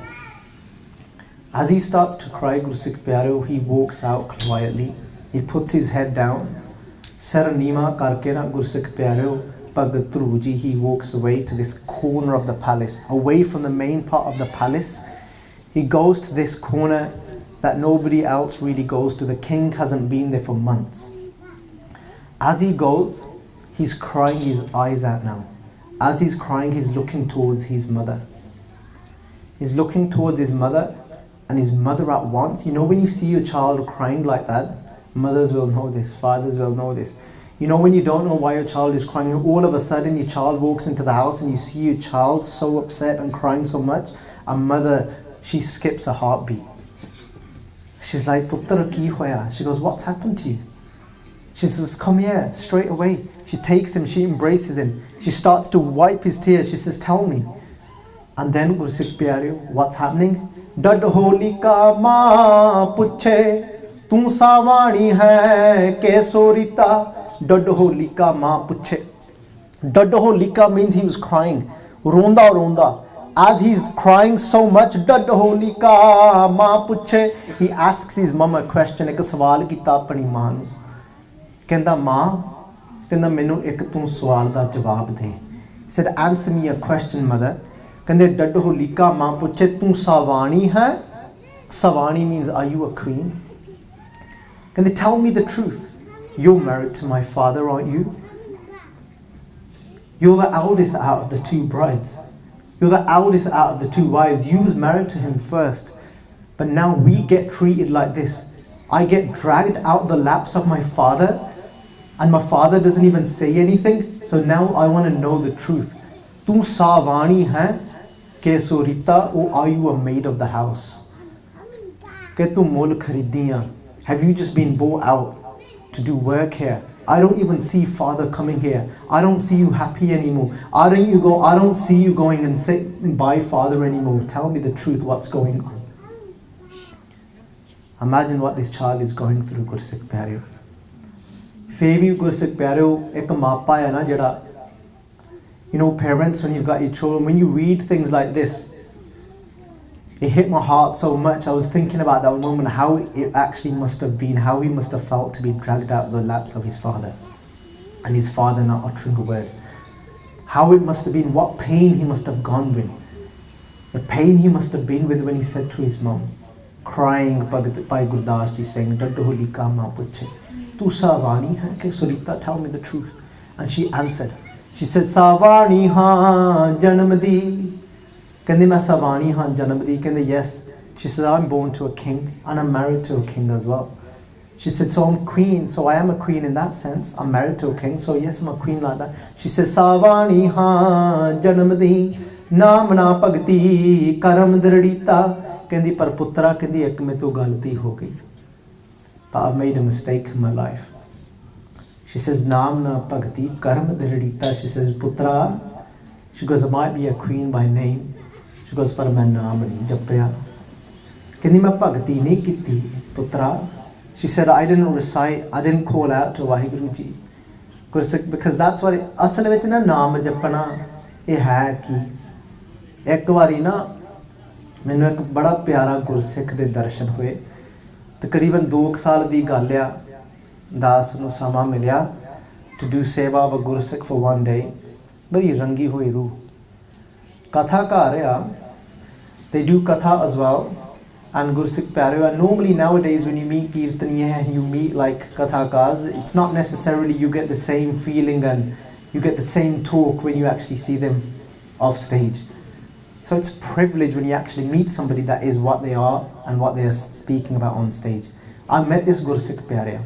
As he starts to cry, Gursikh Pyareo, he walks out quietly. He puts his head down. Sar neema karke na Gursikh Pyareo, Bhagat Dhru ji, he walks away to this corner of the palace, away from the main part of the palace. He goes to this corner that nobody else really goes to. The king hasn't been there for months. As he goes, he's crying his eyes out now. As he's crying, he's looking towards his mother. He's looking towards his mother, and his mother at once, you know when you see a child crying like that, mothers will know this, fathers will know this. You know when you don't know why your child is crying, all of a sudden your child walks into the house and you see your child so upset and crying so much, a mother, she skips a heartbeat. She's like, Putra ki hoya? She goes, what's happened to you? She says, come here, straight away. She takes him, she embraces him. She starts to wipe his tears. She says, tell me. And then Gursikh Pyareo, what's happening? Dad holi ka maa puche. तू सावाणी है के सोरिता. Dadholika ma puche. Dadholika means he was crying. Ronda ronda. As he's crying so much, Dadholika ma puche. He asks his mum a question. Ek sawal kita apni maa nu. Kenda maa, kenda menu ek tu sawal da jawab de. He said, answer me a question, mother. Kende Dadholika ma puche. Tu savani hai. Savani means, are you a queen? Can they tell me the truth? You're married to my father, aren't you? You're the eldest out of the two brides. You're the eldest out of the two wives. You was married to him first. But now we get treated like this. I get dragged out the laps of my father, and my father doesn't even say anything. So now I want to know the truth. Tu savani hai ke sorita, or are you a maid of the house? Ke tu mol kharidiyan. Have you just been bought out to do work here? I don't even see father coming here. I don't see you happy anymore. I don't see you going and say bye father anymore. Tell me the truth, what's going on? Imagine what this child is going through, Gursikh Pyareo. Fevi Gursikh Pyareo, ek mappa hai na jada. You know, parents, when you've got your children, when you read things like this, it hit my heart so much. I was thinking about that moment, how it actually must have been, how he must have felt to be dragged out of the laps of his father, and his father not uttering a word. How it must have been, what pain he must have gone with. The pain he must have been with when he said to his mom, crying, Bhai Gurdas ji saying, Dadholika ma puche. Tu savani hai ke Surita, tell me the truth. And she answered. She said, Savani ha janamdi. Kende main savani han janamdi. Kende yes. She said, I'm born to a king and I'm married to a king as well. She said, so I'm queen, so I am a queen in that sense. I'm married to a king, so yes, I'm a queen like that. She said, Savani han janamdi. Namna pagti karam dradita. Kendi par putra kendi ek mein to galti ho gayi. But I've made a mistake in my life. She says, Namna pagti karam dradita. She says, putra. She goes, I might be a queen by name. She goes, par main naam nahi japiou. Kendi main bhagti nahi kiti putra. She said, I didn't recite, I didn't call out to Vaheguru ji. ਗੁਰਸਿੱਖ because that's what ਅਸਲ ਵਿੱਚ ਨਾ ਨਾਮ ਜਪਣਾ ਇਹ ਹੈ ਕਿ ਇੱਕ ਵਾਰੀ ਨਾ ਮੈਨੂੰ ਇੱਕ ਬੜਾ ਪਿਆਰਾ ਗੁਰਸਿੱਖ ਦੇ ਦਰਸ਼ਨ ਹੋਏ ਤਕਰੀਬਨ 2 ਸਾਲ ਦੀ ਗੱਲ ਆ ਦਾਸ ਨੂੰ ਸਮਾਂ ਮਿਲਿਆ to do ਸੇਵਾ of a ਗੁਰਸਿੱਖ for one day ਬੜੀ ਰੰਗੀ ਹੋਈ ਰੂਹ ਕਥਾ ਘਰ ਆ they do katha as well and Gursikh Pyareo. And normally nowadays when you meet Kirtaniya and you meet like Kathakars, it's not necessarily you get the same feeling and you get the same talk when you actually see them off stage. So it's a privilege when you actually meet somebody that is what they are and what they are speaking about on stage. I met this Gursikh Pyareo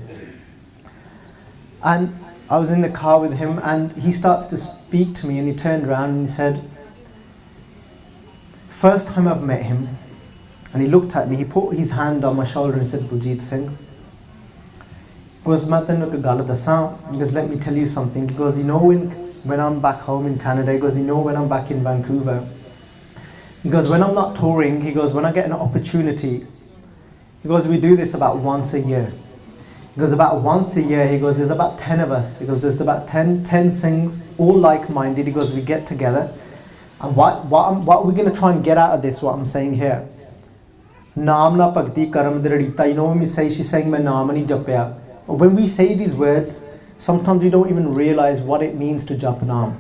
and I was in the car with him and he starts to speak to me and he turned around and he said, first time I've met him, and he looked at me, he put his hand on my shoulder and said, Baljit Singh. He goes, he goes, let me tell you something. He goes, you know when I'm back home in Canada, he goes, you know when I'm back in Vancouver, he goes, when I'm not touring, he goes, when I get an opportunity, he goes, we do this about once a year. He goes, about once a year, he goes, there's about 10 of us. He goes, there's about 10 Singhs, all like-minded. He goes, we get together. And what we're going to try and get out of this, what I'm saying here. Naam na bhakti karam dridita. You know when we say, she's saying, main naam nahi japya. When we say these words, sometimes we don't even realize what it means to jap naam.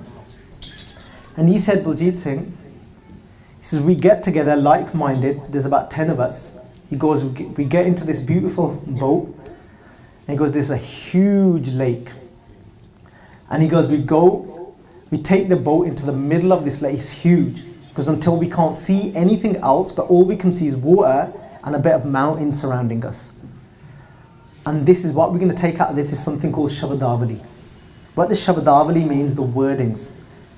And he said, Baljit Singh, he says, we get together like-minded, there's about 10 of us. He goes, we get into this beautiful boat. And he goes, there's a huge lake. And he goes, we take the boat into the middle of this lake. It's huge. Because until we can't see anything else, but all we can see is water and a bit of mountains surrounding us. And this is what we're going to take out of this is something called Shabadavali. What the Shabadavali means, the wordings.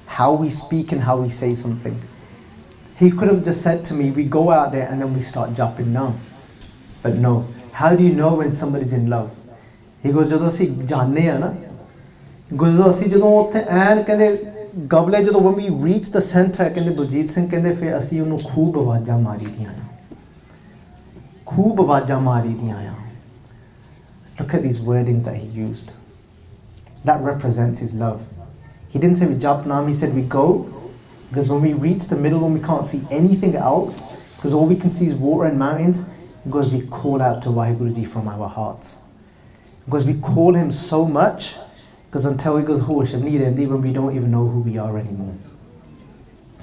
How we speak and how we say something. He could have just said to me, we go out there and then we start japping now. But no. How do you know when somebody's in love? He goes, ਜਦੋਂ ਅਸੀਂ ਜਾਣਦੇ ਆ ਨਾ ਗੁਜ਼ਰੋ ਅਸੀਂ ਜਦੋਂ ਉੱਥੇ ਐਨ ਕਹਿੰਦੇ ਗਬਲੇ ਜਦੋਂ when we reach the center ਕਹਿੰਦੇ ਬਲਜੀਤ ਸਿੰਘ ਕਹਿੰਦੇ ਫਿਰ ਅਸੀਂ ਉਹਨੂੰ ਖੂਬ ਆਵਾਜ਼ਾਂ ਮਾਰੀ ਦੀਆਂ ਆ Look at these wordings that he used. That represents his love. He didn't say we jump naam, he said we go, because when we reach the middle, when we can't see anything else, because all we can see is water and mountains, he goes, we call out to Vaheguru from our hearts. Because we call him so much, because until he goes, when we don't even know who we are anymore.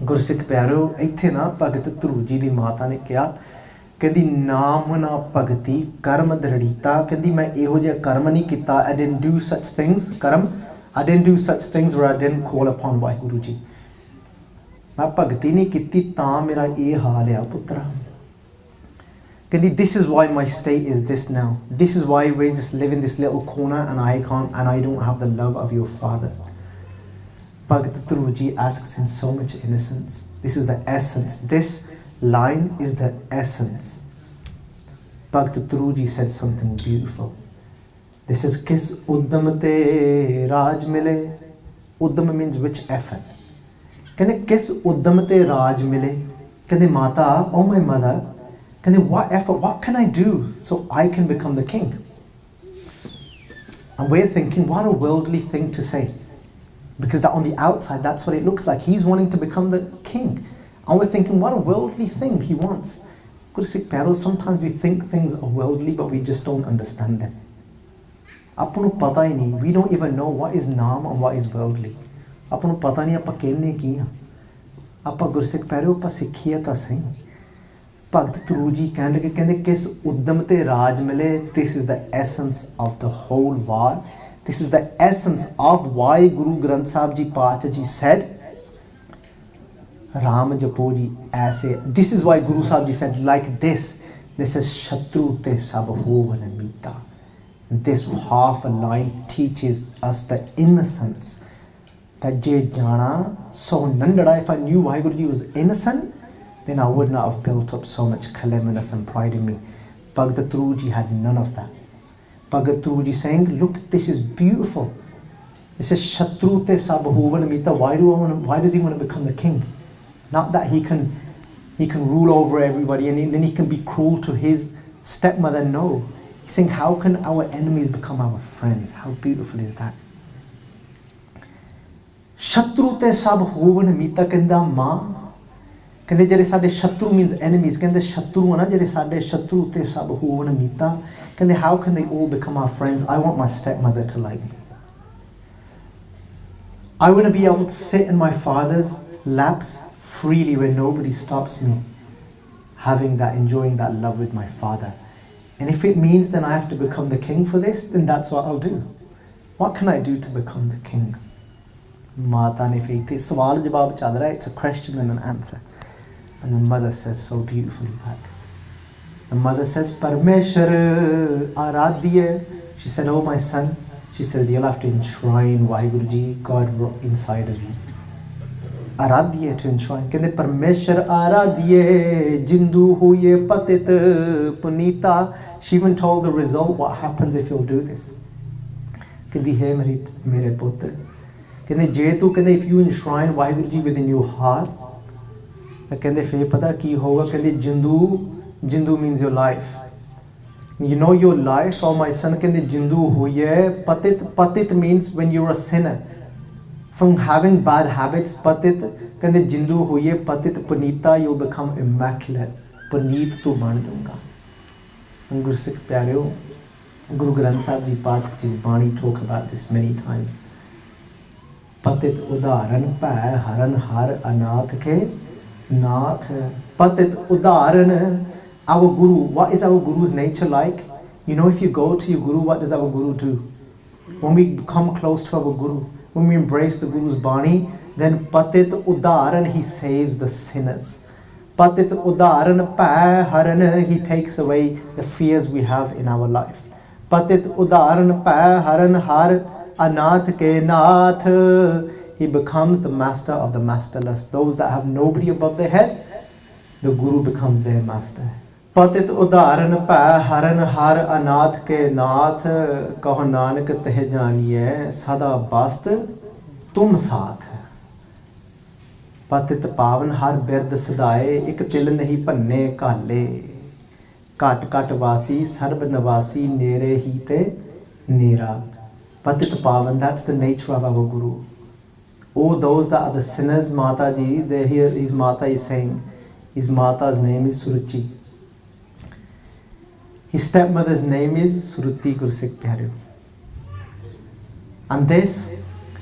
Gursikh Pyareo, ਇੱਥੇ ਨਾ ਭਗਤ ਧਰੂ ਜੀ ਦੀ ਮਾਤਾ ਨੇ ਕਿਹਾ ਕਹਿੰਦੀ ਨਾਮ ਨਾ ਭਗਤੀ ਕਰਮ ਦ੍ਰਿੜੀਤਾ ਕਹਿੰਦੀ ਮੈਂ ਇਹੋ ਜਿਹਾ ਕਰਮ ਨਹੀਂ ਕੀਤਾ I didn't do such things Karam I didn't do such things where I didn't call upon Vaheguru ji. ਮੈਂ ਭਗਤੀ ਨਹੀਂ ਕੀਤੀ ਤਾਂ ਮੇਰਾ ਇਹ ਹਾਲ ਆ ਪੁੱਤਰਾ ਕਹਿੰਦੀ this is why my state is this now. This is why we just live in this little corner and I don't have the love of your father. Bhagat Dhru ji asks in so much innocence. This is the essence. This line is the essence. Bhagat Dhru ji said something beautiful. This is Kis uddam te raj mile. Uddam means which effort. Kende kis uddam te raj mile. Kende mata, oh my mother. Kende what effort, what can I do so I can become the king? And we're thinking, what a worldly thing to say. Because that on the outside, that's what it looks like. He's wanting to become the king. And we're thinking, what a worldly thing he wants. Gursikh Pyareo, sometimes we think things are worldly, but we just don't understand them. Aapa nu pata hi nahi. We don't even know what is naam and what is worldly. Aapa nu pata nahi aapa kehne ki ha. Aapa Gursikh Pyareo aapa sikhiye ta sahi. Bhagat Dhru ji kehne kis uddam te raj mile. This is the essence of the whole war. This is the essence of why Guru Granth Sahib Ji Pacha Ji said, raam japo ji aise. This is why Guru Sahib Ji said like this. This is shatru te sab hovan mita. This half a line teaches us the innocence. That je jana so nandada. If I knew Vaheguru Ji was innocent, then I would not have built up so much cleverness and pride in me. Bhagat Dhru Ji had none of that. Bhagat Dhru Ji saying, look, this is beautiful. This is Shatru te sab hovan mita. Why does he want to become the king? Not that he can rule over everybody and then he can be cruel to his stepmother. No. He's saying, how can our enemies become our friends? How beautiful is that? शत्रु ते सब होवन मीता कहंदा मां कहंदे जेरे साडे शत्रु मीन्स enemies कहंदे शत्रु है ना जेरे साडे शत्रु ते सब होवन मीता कहंदे how can they all become our friends? I want my stepmother to like me. I want to be able to sit in my father's laps freely where nobody stops me, having that, enjoying that love with my father. And if it means then I have to become the king for this, then that's what I'll do. What can I do to become the king? Mata ne fe te sawal jawab chal raha hai, it's a question and an answer. And the mother says so beautifully back. The mother says, Parmeshwar aradhya. She said, oh my son, she said, you'll have to enshrine Vaheguru Ji, God inside of you. Aradhya, to enshrine. Kende Parmeshwar aradhya, jindu huye patit punita. She even told the result, what happens if you'll do this. Kendi hai mere putt. Kende je tu, kende if you enshrine Vaheguru Ji within your heart, kende fe pata ki hoga. Kende jindu means your life. You know your life, oh my son, kende jindu huye patit. Patit means when you're a sinner, from having bad habits. Patit kende jindu huye patit punita, you'll become immaculate. Puneet tu ban junga. Gursikh pyareo, Guru Granth Sahib Ji Path Ji's Bani talk about this many times. Patit udaharan pay haran har anath ke nath. Patit udaharan. Our Guru, what is our Guru's nature like? You know, if you go to your Guru, what does our Guru do? When we come close to our Guru, when we embrace the Guru's Bani, then Patit Udaharan, he saves the sinners. Patit Udaharan Pay Haran, he takes away the fears we have in our life. Patit Udaharan Pay Haran Har Anath Ke Nath, he becomes the master of the masterless. Those that have nobody above their head, the Guru becomes their master. Patit udaharan pay haran har anath ke nath, kaho nanak teh janiye sada bast tum saath. Patit pavan har bird sadaye, ik til nahi panne kaale. Kat kat vasi sarb navasi nere hi te nera. Patit pavan, that's the nature of our Guru. Oh, those that are the sinners, Mata ji, they hear his Mata is saying, his Mata's name is Suruchi. His stepmother's name is Suruti Gursikh Pyareo. And this,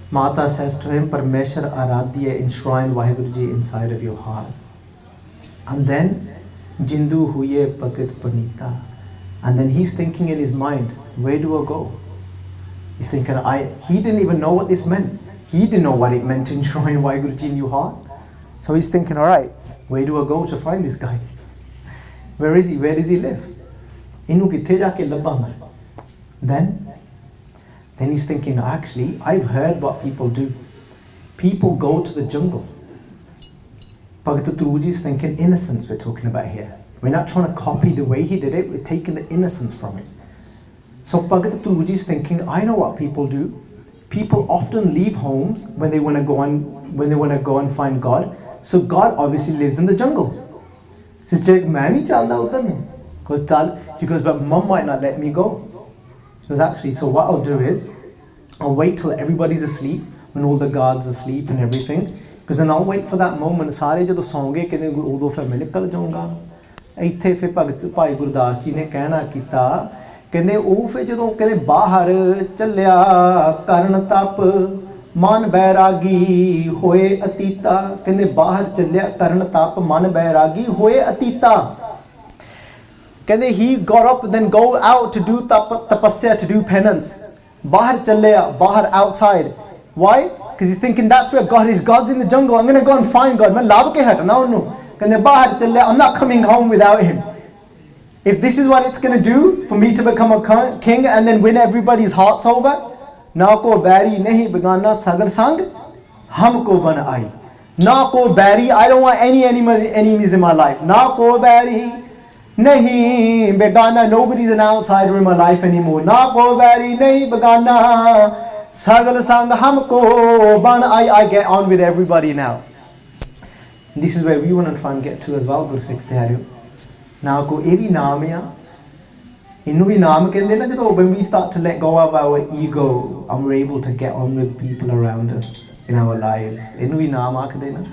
Mata says to him, Parmeshwar aradhya, enshrine Vaheguru Ji inside of your heart. And then, Jindu huye patit panita. And then he's thinking in his mind, where do I go? He's thinking, he didn't even know what this meant. He didn't know what it meant to enshrine Vaheguru Ji in your heart. So he's thinking, alright, where do I go to find this guy? Where is he? Where does he live? Inu kithe jaake labba main. Then he's thinking, actually, I've heard what people do. People go to the jungle. Bhagat Dhru is thinking innocence we're talking about here. We're not trying to copy the way he did it, we're taking the innocence from it. So Bhagat Dhru is thinking, I know what people do. People often leave homes when they want to go and find God. So God obviously lives in the jungle. He says, he goes, but mom might not let me go. She goes, actually, so what I'll do is, I'll wait till everybody's asleep, when all the guards are asleep and everything, because then I'll wait for that moment. Sare jadon soonge kehde udo fir main nikal jaunga. Ithe fir Bhai Gurdas Ji ne ਕਹਿਣਾ ਕੀਤਾ, ਕਹਿੰਦੇ ਉਹ ਫੇ ਜਦੋਂ ਕਹਿੰਦੇ ਬਾਹਰ ਚੱਲਿਆ ਕਰਨ ਤਪ ਮਨ ਬੈਰਾਗੀ ਹੋਏ ਅਤੀਤਾ. ਕਹਿੰਦੇ ਬਾਹਰ ਚੱਲਿਆ ਕਰਨ ਤਪ ਮਨ ਬੈਰਾਗੀ ਹੋਏ ਅਤੀਤਾ. ਕਹਿੰਦੇ he got up then go out to do tapasya, to do penance. ਬਾਹਰ ਚੱਲਿਆ, ਬਾਹਰ outside. Why? Because he's thinking that's where God is. God's in the jungle. I'm going to go and find God. मैं ਲੱਭ ਕੇ ਹਟਣਾ ਉਹਨੂੰ. ਕਹਿੰਦੇ ਬਾਹਰ ਚੱਲਿਆ, I'm not coming home without him. If this is what it's going to do for me to become a king and then win everybody's hearts over, na ko bari nahi begana sagar sang humko ban aayi. Na ko bari, I don't want any enemies in my life. Na ko bari nahi begana, nobody's an outsider in my life anymore. Na ko bari nahi begana sagar sang humko ban aayi. I get on with everybody now. This is where we want to try and get to as well, Gursikh Pyareo. Now, ko evi naam ya. Inu vi naam kende na jadon when we start to let go of our ego and we're able to get on with people around us. in our lives. ਇਹਨੂੰ ਵੀ ਨਾਮ ਆਖਦੇ ਨਾ।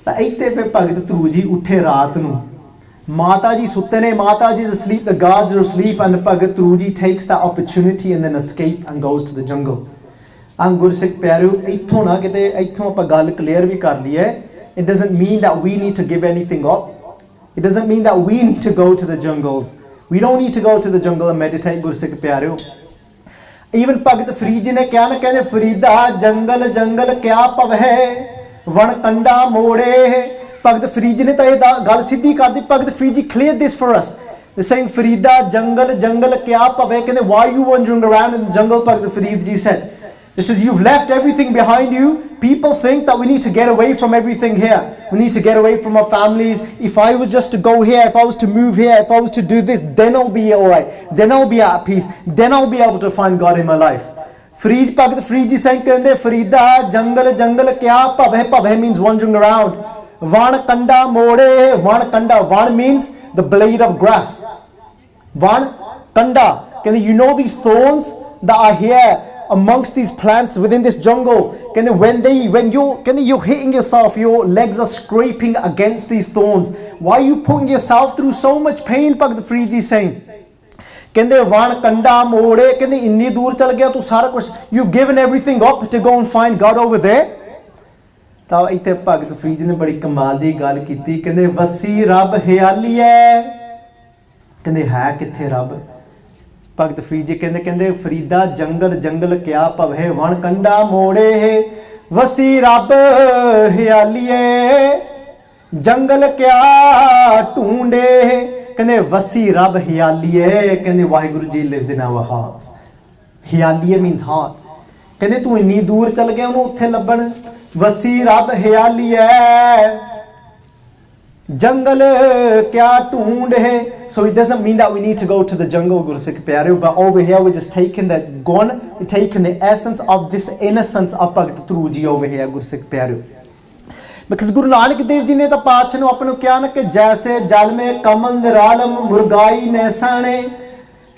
ਤਾਂ ਇੱਥੇ ਫਿਰ ਭਗਤ ਧਰੂ ਜੀ ਉੱਠੇ ਰਾਤ ਨੂੰ, ਮਾਤਾ ਜੀ ਸੁੱਤੇ ਨੇ, ਮਾਤਾ ਜੀ is asleep, the gods are asleep, and ਭਗਤ ਧਰੂ ਜੀ takes that opportunity and then escape and goes to the jungle. ਗੁਰਸਿੱਖ ਪਿਆਰਿਓ, ਇੱਥੋਂ ਨਾ ਕਿਤੇ ਇੱਥੋਂ ਆਪਾਂ ਗੱਲ ਕਲੀਅਰ ਵੀ ਕਰ ਲਈਏ, it doesn't mean that we need to give anything up. It doesn't mean that we need to go to the jungles. We don't need to go to the jungle and meditate, ਗੁਰਸਿੱਖ ਪਿਆਰਿਓ। Even ਭਗਤ ਫਰੀਦ ਜੀ ਨੇ ਕਿਹਾ ਨਾ, ਕਹਿੰਦੇ ਫਰੀਦਾ ਜੰਗਲ ਜੰਗਲ ਕਿਆ ਭਵੈ ਵਣ ਕੰਡਾ ਮੋੜੇ। ਭਗਤ ਫਰੀਦ ਜੀ ਨੇ ਤਾਂ ਇਹ ਗੱਲ ਸਿੱਧੀ ਕਰ ਦਿੱਤੀ। ਭਗਤ Farid ji cleared this for us. They're saying ਫਰੀਦਾ ਜੰਗਲ ਜੰਗਲ ਕਿਆ ਭਵੈ, ਕਹਿੰਦੇ why are you wandering around in the jungle? Bhagat Farid ji said, this is, you've left everything behind you. People think that we need to get away from everything here. We need to get away from our families. If I was just to go here, if I was to move here, if I was to do this, then I'll be alright. Then I'll be at peace. Then I'll be able to find God in my life. Farid, Bhagat Farid ji saying, kende Farida jangal jangal kya bhavai? Bhavai means wandering around. Van kanda mode. Van kanda. Van means the blade of grass. Van kanda. Kende, you know these thorns that are here amongst these plants within this jungle, when you're hitting yourself, your legs are scraping against these thorns. Why are you putting yourself through so much pain? Bhagat Farid ji saying, ਕਹਿੰਦੇ ਵਣ ਕੰਡਾ ਮੋੜੇ, ਕਹਿੰਦੇ ਇੰਨੀ ਦੂਰ ਚਲ ਗਿਆ ਤੂੰ, ਸਾਰਾ ਕੁਝ, you've given everything up to go and find God over there. ਤਾਂ ਇੱਥੇ ਭਗਤ ਫਰੀਦ ਜੀ ਨੇ ਬੜੀ ਕਮਾਲ ਦੀ ਗੱਲ ਕੀਤੀ, ਕਹਿੰਦੇ ਵਸੀ ਰੱਬ ਹਿਆਲੀਐ, ਕਹਿੰਦੇ ਹੈ ਕਿੱਥੇ ਰੱਬ? ਭਗਤ ਫਰੀਦ ਜੀ ਕਹਿੰਦੇ ਫਰੀਦਾ ਜੰਗਲ ਜੰਗਲ ਕਿਆ ਭਵੈ ਵਣ ਕੰਡਾ ਮੋੜੇ, ਵਸੀ ਰੱਬ ਹਿਆਲੀਏ ਜੰਗਲ ਕਿਆ ਢੂੰਡੇ। ਕਹਿੰਦੇ ਵਸੀ ਰੱਬ ਹਿਆਲੀਏ, ਕਹਿੰਦੇ Waheguru ji lives in our hearts. ਹਿਆਲੀਏ means heart. ਕਹਿੰਦੇ ਤੂੰ ਇੰਨੀ ਦੂਰ ਚਲ ਗਿਆ ਉਹਨੂੰ ਉੱਥੇ ਲੱਭਣ, ਵਸੀ ਰੱਬ ਹਿਆਲੀਏ jungle kya ढूंढ hai. So it doesn't mean that we need to go to the jungle, Gursikh Pyareo, but over here we're just taking we're taking the essence of this innocence of Bhagat Dhru ji over here, Gursikh Pyareo. Because Guru Nanak Dev ji ne ta paatshah nu apne kya na ke jaise jal mein kamal niralam murgai naisane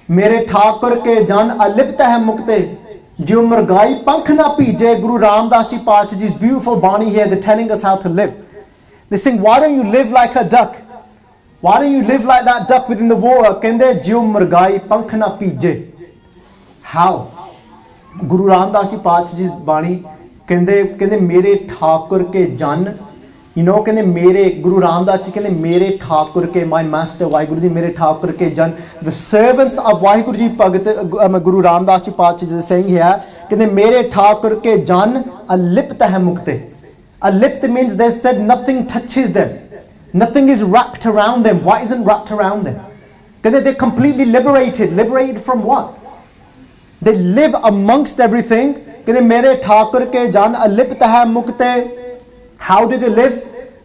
mere thakur ke jan alipt hai mukte jo murgai pankh na bhije. Guru Ramdas ji paatshah ji's beautiful bani here, they're telling us how to live. They sing, why don't you live like a duck? Why don't you live like that duck within the water? Kende jiu murgai pankh na pije. How? Guru Ramdas ji Paatshah ji Bani kende mere thakur ke jan, you know, kende mere Guru Ramdas ji kende mere thakur ke, my master Vaheguru ji mere thakur ke jan, the servants of Vaheguru ji Bhagat Guru Ramdas ji Paatshah ji is saying here, kende mere thakur ke jan alipt hai mukte. Alipt means they said nothing touches them. Nothing is wrapped around them. What isn't wrapped around them? Because they're completely liberated. Liberated from what? They live amongst everything. Because mere thakur ke jan alipt hai mukte. How do they live?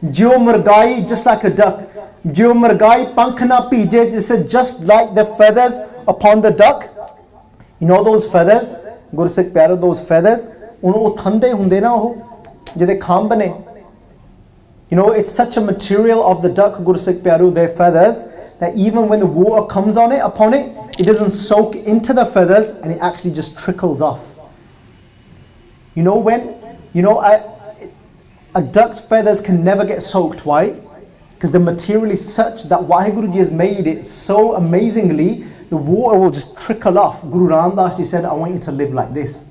Jio murgai, just like a duck. Jio murgai pankh na pije, just like the feathers upon the duck. You know those feathers? Gursikh Pyareo, those feathers. Uno thande hunde na ho. ਜਿਹਦੇ ਖੰਭ ਨੇ, you know, it's such a material of the duck, Gursikh Pyareo, their feathers, that even when the water comes upon it, it doesn't soak into the feathers and it actually just trickles off. You know a duck's feathers can never get soaked. Why? Because the material is such that Vaheguru ji has made it so amazingly, the water will just trickle off. Guru Ramdas ji said, I want you to live like this.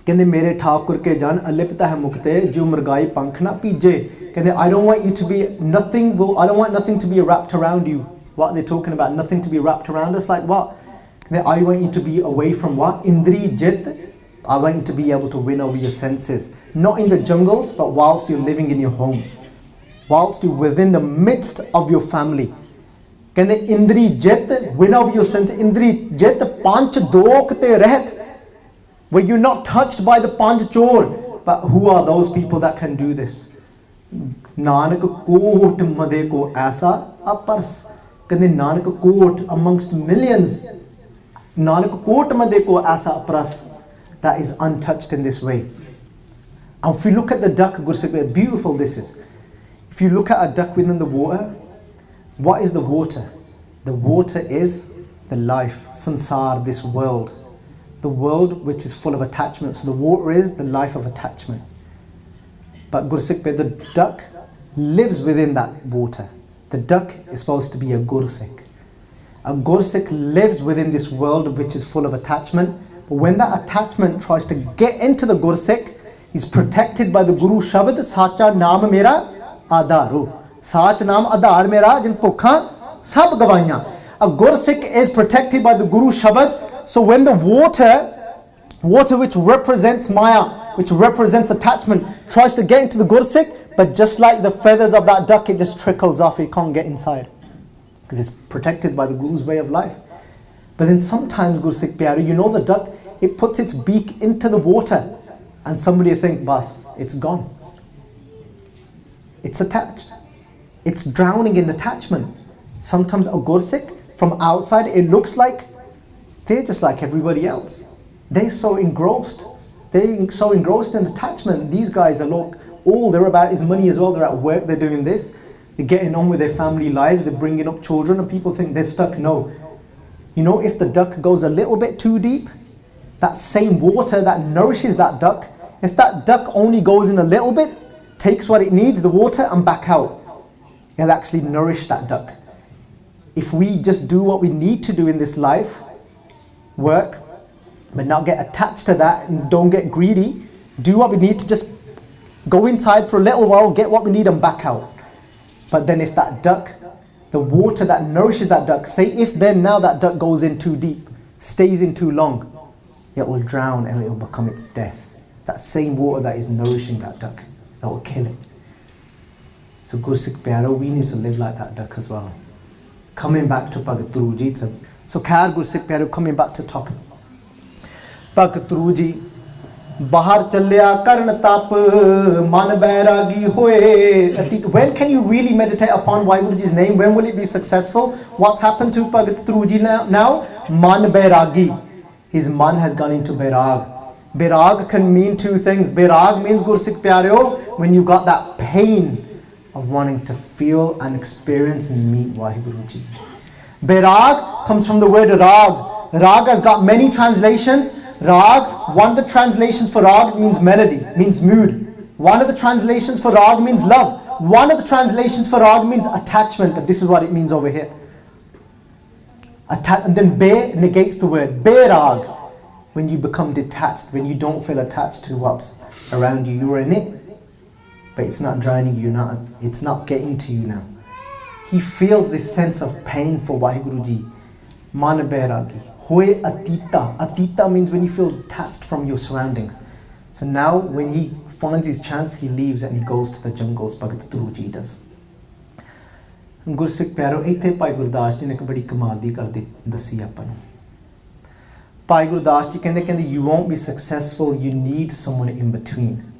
ਕਹਿੰਦੇ ਮੇਰੇ ਠਾਕੁਰ ਕੇ ਜਨ ਅਲਿਪਤ ਹੈ ਮੁਕਤੇ ਜੋ ਮਰਗਾਈ ਪੰਖ ਨਾ ਪੀਜੇ। ਕਹਿੰਦੇ I don't want you to be I don't want nothing to be wrapped around you. What they're talking about, nothing to be wrapped around us, like what? ਕਹਿੰਦੇ I want you to be away from what? Indri jit. I want you to be able to win over your senses, not in the jungles, but whilst you're living in your homes, whilst you're within the midst of your family. ਕਹਿੰਦੇ ਇੰਦਰੀ ਜਿੱਤ, win over your senses. ਇੰਦਰੀ ਜਿੱਤ ਪੰਜ ਦੋਖ ਤੇ ਰਹਿਤ, where you're not touched by the panj chor. But who are those people that can do this? Nanak kot made ko aisa apars. Kande Nanak kot amongst millions. Nanak kot made ko aisa apras, that is untouched in this way. And if you look at the duck, Gursikh, beautiful this is. If you look at a duck within the water, what is the water? The water is the life, sansar, this world. the world which is full of attachment. So the water is the life of attachment. But Gursikh, the duck lives within that water. The duck is supposed to be a Gursikh. A Gursikh lives within this world which is full of attachment. But when that attachment tries to get into the Gursikh, he's protected by the Guru Shabad, Sacha Naam Mera Adharu. Sach Naam Adhar Mera Jin Pukha Sab Gavaiyan. A Gursikh is protected by the Guru Shabad. So when the water which represents Maya, which represents attachment, tries to get into the Gursikh, but just like the feathers of that duck, it just trickles off, it can't get inside. Because it's protected by the Guru's way of life. But then sometimes, Gursikh Pyare, you know the duck, it puts its beak into the water, and somebody think, bas, it's gone. It's attached. It's drowning in attachment. Sometimes a Gursikh, from outside, it looks like they're just like everybody else. They're so engrossed. They're so engrossed in attachment. These guys are all they're about is money as well. They're at work, they're doing this. They're getting on with their family lives. They're bringing up children, and people think they're stuck. No. You know, if the duck goes a little bit too deep, that same water that nourishes that duck, if that duck only goes in a little bit, takes what it needs, the water, and back out, it'll actually nourish that duck. If we just do what we need to do in this life, work, but not get attached to that and don't get greedy, do what we need to just go inside for a little while, get what we need and back out. But then if that duck, the water that nourishes that duck, say if then now that duck goes in too deep, stays in too long, it will drown and it will become its death. That same water that is nourishing that duck, that will kill it. So Gursikh Pyaro, we need to live like that duck as well. Coming back to Bhagat Dhru ji. So Khair Gursikh Pyaro, coming back to topic. Bhagat Dhru ji, Bahar chalya karn tap man bairagi hoye. When can you really meditate upon Vaheguruji's name? When will it be successful? What's happened to Bhagat Dhru ji now? Man bairagi. His man has gone into bairag. Bairag can mean two things. Bairag means, Gursikh Pyareo, when you got that pain of wanting to feel and experience and meet Vaheguruji. Bairag comes from the word rag. Rag has got many translations. Rag, one of the translations for rag means melody, means mood. One of the translations for rag means love. One of the translations for rag means attachment, but this is what it means over here. And then be negates the word. Bairag, when you become detached, when you don't feel attached to what's around you. You're in it, but it's not drowning you, it's not getting to you now. He feels this sense of pain for Vaheguruji. Man bairagi. Hoye atita. Atita means when you feel detached from your surroundings. So now when he finds his chance, he leaves and he goes to the jungles. Bhagat Dhru ji does. Gursikh Pyaro, ਇੱਥੇ Bhai Gurdas ji ਨੇ ਇੱਕ ਬੜੀ ਕਮਾਲ ਦੀ ਗੱਲ ਦੱਸੀ ਆਪਾਂ ਨੂੰ. Bhai Gurdas ji ਕਹਿੰਦੇ you won't be successful, you need someone in between.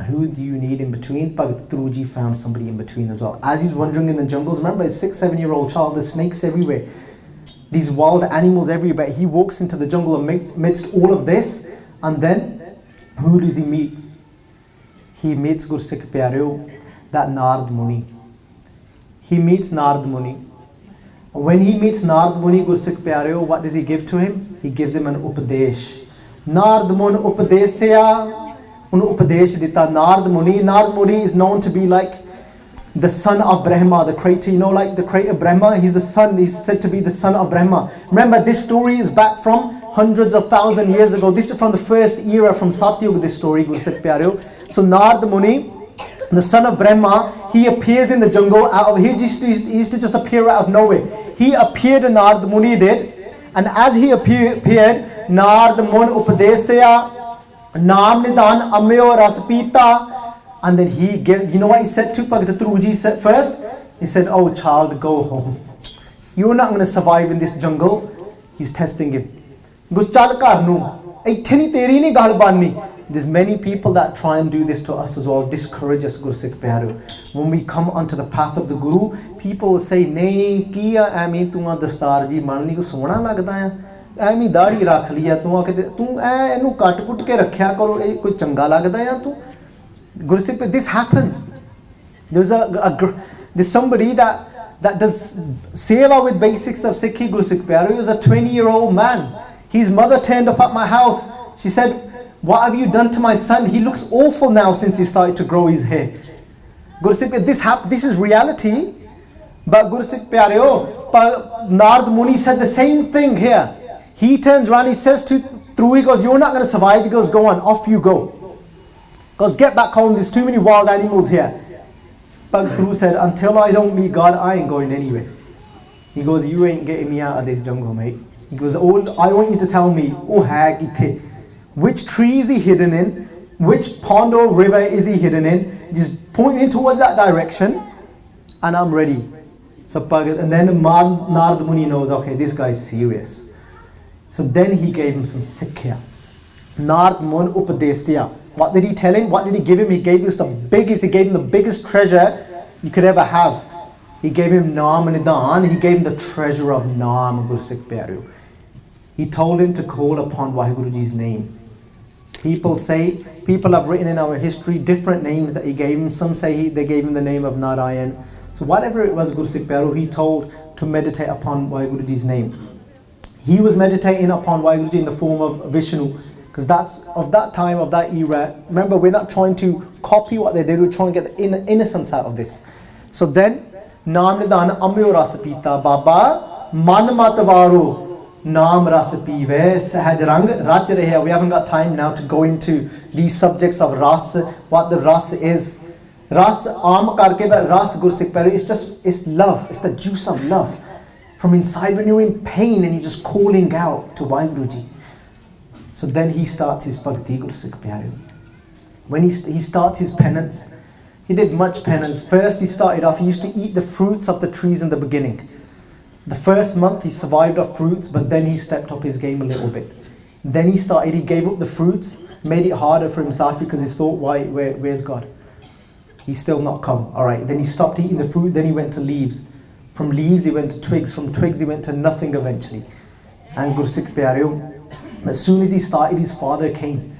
Who do you need in between? Bhagat Dhru ji found somebody in between as well. As he's wandering in the jungles, remember his 6-7-year-old child, there's snakes everywhere. These wild animals everywhere. He walks into the jungle amidst all of this, and then who does he meet? He meets Gursikh Pyareo, that Narad Muni. He meets Narad Muni. When he meets Narad Muni, Gursikh Pyareo, what does he give to him? He gives him an upadesh. Narad Mun upadesya, un upadesh dita. Narad Muni is known to be like the son of Brahma, the creator, like the creator Brahma, he's said to be the son of Brahma. Remember, this story is back from hundreds of thousand years ago. This is from the first era, from Satyuga, this story, Gursikh Pyareo. So Narad Muni, the son of Brahma, he appears in the jungle, he used to just appear out of nowhere. He appeared, and Narad Muni did, and as he appeared, Narad Muni upadesya, naam nidan amyo raspita. And then he gave, you know what he said to Bhagat Dhru ji said first? He said, oh child, go home. You're not going to survive in this jungle. He's testing him. There's many people that try and do this to us as well, discourage us, Gursikh Pyareo. When we come onto the path of the Guru, people will say, nahi, kiya aimi tunga dastar ji manli ko sona lagda hai. Aimi daadi rakh liya, tu enu kat kut ke rakhya karo, koi changa lagda hai tu. Gursikh, this happens. There's somebody that does seva with basics of Sikhi. Gursikh Pyareo. He was a 20-year-old man. His mother turned up at my house. She said, what have you done to my son? He looks awful now since he started to grow his hair. Gursikh, this is reality. But Gursikh Pyareo, Nard Muni said the same thing here. He turns around, he says to Dhru, he goes, you're not going to survive. He goes, go on, off you go. Goes, get back home, there's too many wild animals here. Bhagat Dhru said, until I don't meet God, I ain't going anywhere. He goes, you ain't getting me out of this jungle, mate. He goes, I want you to tell me, which tree is he hidden in? Which pond or river is he hidden in? Just point me towards that direction and I'm ready. So and then Narad Muni knows, okay, this guy is serious. So then he gave him some sikkha. Narad Mun Upadesya. What did he tell him? What did he give him? He gave him the biggest treasure you could ever have. He gave him Naam Nidan. He gave him the treasure of Naam, Gursikh Pyareo. He told him to call upon Vaheguruji's name. People have written in our history different names that he gave him. Some say they gave him the name of Narayan. So whatever it was, Gursikh Pyareo, he told to meditate upon Vaheguruji's name. He was meditating upon Vaheguruji in the form of Vishnu. Because that's of that time, of that era. Remember, we're not trying to copy what they did. We're trying to get the innocence out of this. So then, Naam Nidan Amyo Rasapita Baba Man Matavaru Naam Rasapive Sahaj Rang Raj Rehe. We haven't got time now to go into these subjects of Ras, what the Ras is. Ras Aam Karke, but Ras Gursikh Pyareo, it's love. It's the juice of love. From inside when you're in pain and you're just calling out to Vaheguruji. So then he starts his bhakti, Gursikh Pyareo. When he starts his penance, he did much penance. First he started off, he used to eat the fruits of the trees in the beginning. The first month he survived off fruits, but then he stepped up his game a little bit. Then he gave up the fruits, made it harder for himself because he thought, where's God? He's still not come. Alright, then he stopped eating the fruit, then he went to leaves. From leaves he went to twigs, from twigs he went to nothing eventually. And Gursikh Pyareo, as soon as he started, his father came.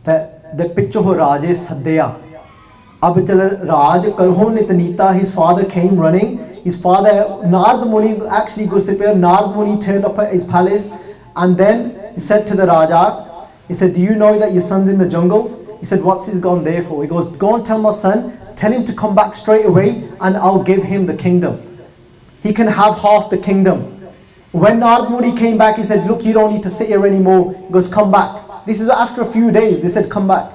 The picture ho Raje Sadhya. Ab chal Raj Karho Nitanita, his father came running. His father, Narad Muni, actually Gursikh Pyareo, Narad Muni turned up at his palace and then he said to the Raja, he said, do you know that your son's in the jungles? He said, what's he gone there for? He goes, go and tell my son, tell him to come back straight away and I'll give him the kingdom. He can have half the kingdom. When Narad Muni came back, he said, look, you don't need to sit here anymore. He goes, come back. This is after a few days. They said, come back.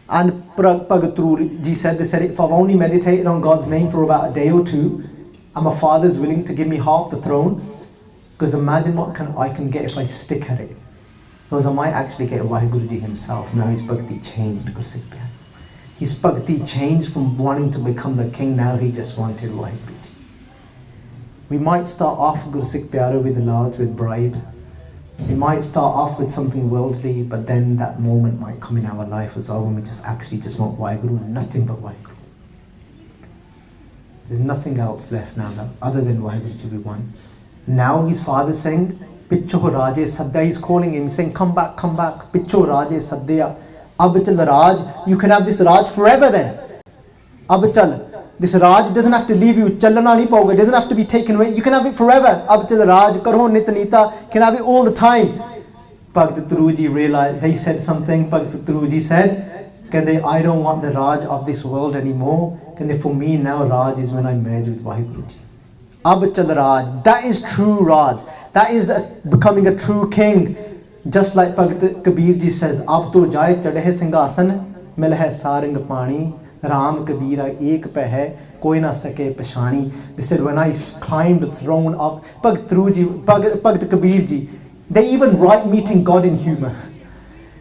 And Bhagat Dhru ji said, if I've only meditated on God's name for about a day or two, and my father's willing to give me half the throne, because imagine what I can get if I stick at it. Because I might actually get Vaheguruji himself. Now his bhakti changed, Gursikh Pyareo. His bhakti changed from wanting to become the king, now he just wanted Vaheguruji. We might start off, Gursikh Pyareo, with bribe. We might start off with something worldly, but then that moment might come in our life as well when we just want Vaheguru, nothing but Vaheguru. There's nothing else left now other than Vaheguruji we want. Now his father's saying, Picho Raje Sadhya, he's calling him, saying, come back, Picho Raje Sadhya. Ab chal Raj, you can have this Raj forever then. Ab chal. This Raj doesn't have to leave you, chalana nahi paoge, doesn't have to be taken away. You can have it forever. Ab chal Raj, karho nitanita, can have it all the time. Bhagat Dhru ji realized, they said something. Bhagat Dhru ji said, I don't want the Raj of this world anymore. For me now Raj is when I merge with Vaheguruji. Ab chal Raj, that is true Raj. That is becoming a true king. Just like Bhagat Kabir ji says, Ab to jai chadhe singhasan, mil hai sarang pani. Raam Kabira ek pe hai, koi na sake peshani. They said, when I climbed the throne of Bhagat Dhru ji, Bhagat Kabir ji, they even write meeting God in humor.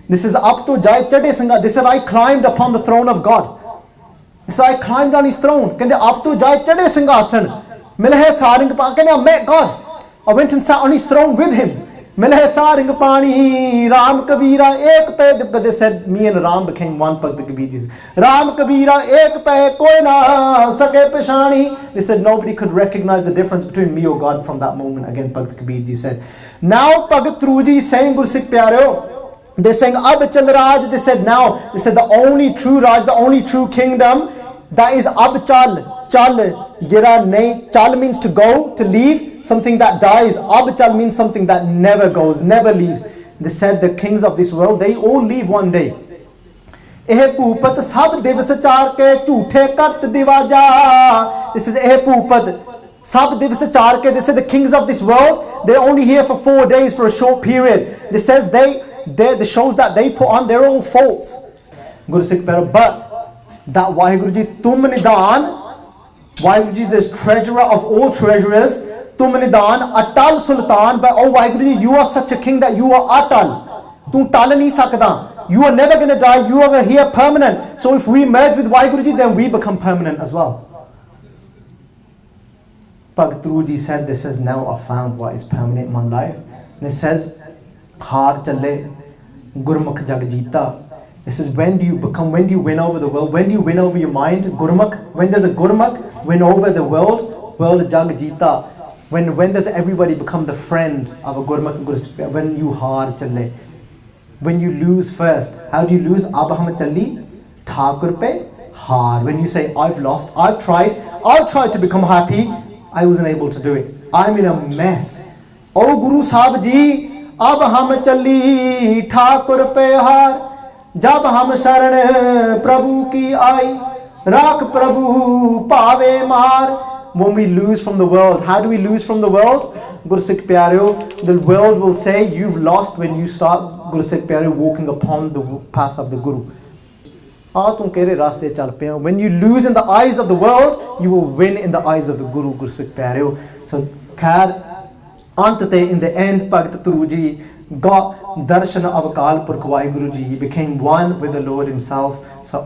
This is Ab to jai chade sangha. They said, I climbed upon the throne of God. They said, I climbed on his throne. Kende Ab to jai chade singhasan, milhe saring pa. Kende I met God. I went and sat on his throne with him. Milhe saring pani, Raam Kabira ek pe. But they said, me and Ram became one. Bhagat Kabir ji. Raam Kabira ek pe, koi na sake peshani. They said nobody could recognize the difference between me or God from that moment. Again, Bhagat Kabir ji said. Now Bhagat Dhru ji is saying, Gursikh Pyareo, they're saying, Ab chal Raj. They said the only true Raj, the only true kingdom, that is Ab chal. chal jira nahi, chal means to go, to leave, something that dies. Ab chal means something that never goes, never leaves. They said the kings of this world, they all leave one day. ਇਹ ਭੂਪਤ ਸਭ ਦਿਵਸ ਚਾਰ ਕੇ ਝੂਠੇ ਕਰਤ ਦਿਵਾਜਾ. This is ਇਹ ਭੂਪਤ ਸਭ ਦਿਵਸ ਚਾਰ ਕੇ. This is the kings of this world. They're only here for 4 days, for a short period. This says the shows that they put on, they're all false. Guru Sikh Pero, but that Vaheguru Ji tum nidan, Vaheguru Ji is the treasurer of all treasurers. Tum nidan atal sultan. But oh Vaheguru Ji, you are such a king that you are atal. Tu tal nahi sakda. You are never going to die. You are here permanent. So if we merge with Vaheguru Ji, then we become permanent as well. Bhagat Dhru Ji said, this says, now I found what is permanent in my life. And it says, Khar chale, Gurmukh jag jeeta. This is when do you become, when do you win over the world? When do you win over your mind? Gurmukh. When does a Gurmukh win over the world? World jag jeeta. When does everybody become the friend of a Gurmukh? When you har chale. When you lose first. How do you lose? Ab hum challi Thakur pe haar. When you say, I've lost, I've tried to become happy, I wasn't able to do it. I'm in a mess. Oh Guru Sahib Ji, ab hum challi Thakur pe haar. Jab hum sharan Prabhu ki aayi, Rakh Prabhu paave maar. When we lose from the world, how do we lose from the world? Guru Sikh Pyareo, the world will say you've lost when you start, Guru Sikh Pyareo, walking upon the path of the Guru. When you lose in the eyes of the world, you will win in the eyes of the Guru, Guru Sikh Pyareo. So, khair, antate, in the end, Bhagat Dhru Ji got darshan of Akal Purkh Vaheguru Ji. He became one with the Lord himself. So,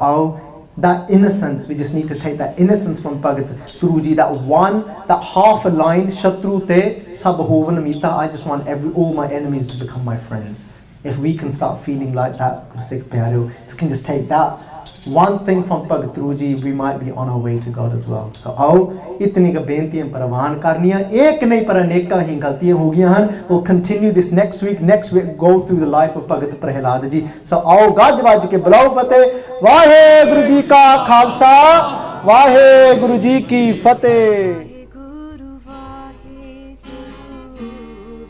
that innocence, we just need to take that innocence from Bhagat Dhru Ji, that half a line, Shatru te sab hovan mita. I just want all my enemies to become my friends. If we can start feeling like that, Guru Sikh Pyareo, if we can just take that one thing from Bhagat Dhru Ji, we might be on our way to God as well. So itni ka bentiyan parwan karniyan, ek nahi par aneka hi galtiyan ho giyan han. We'll continue this next week go through the life of Bhagat Prahlaad Ji. So gaj vaj ke bulao fateh. Vaheguru Ji ka khalsa, Vaheguru Ji ki fateh. Vaheguru, Vaheguru,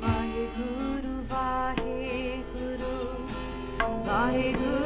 Vaheguru, Vaheguru, Vaheguru.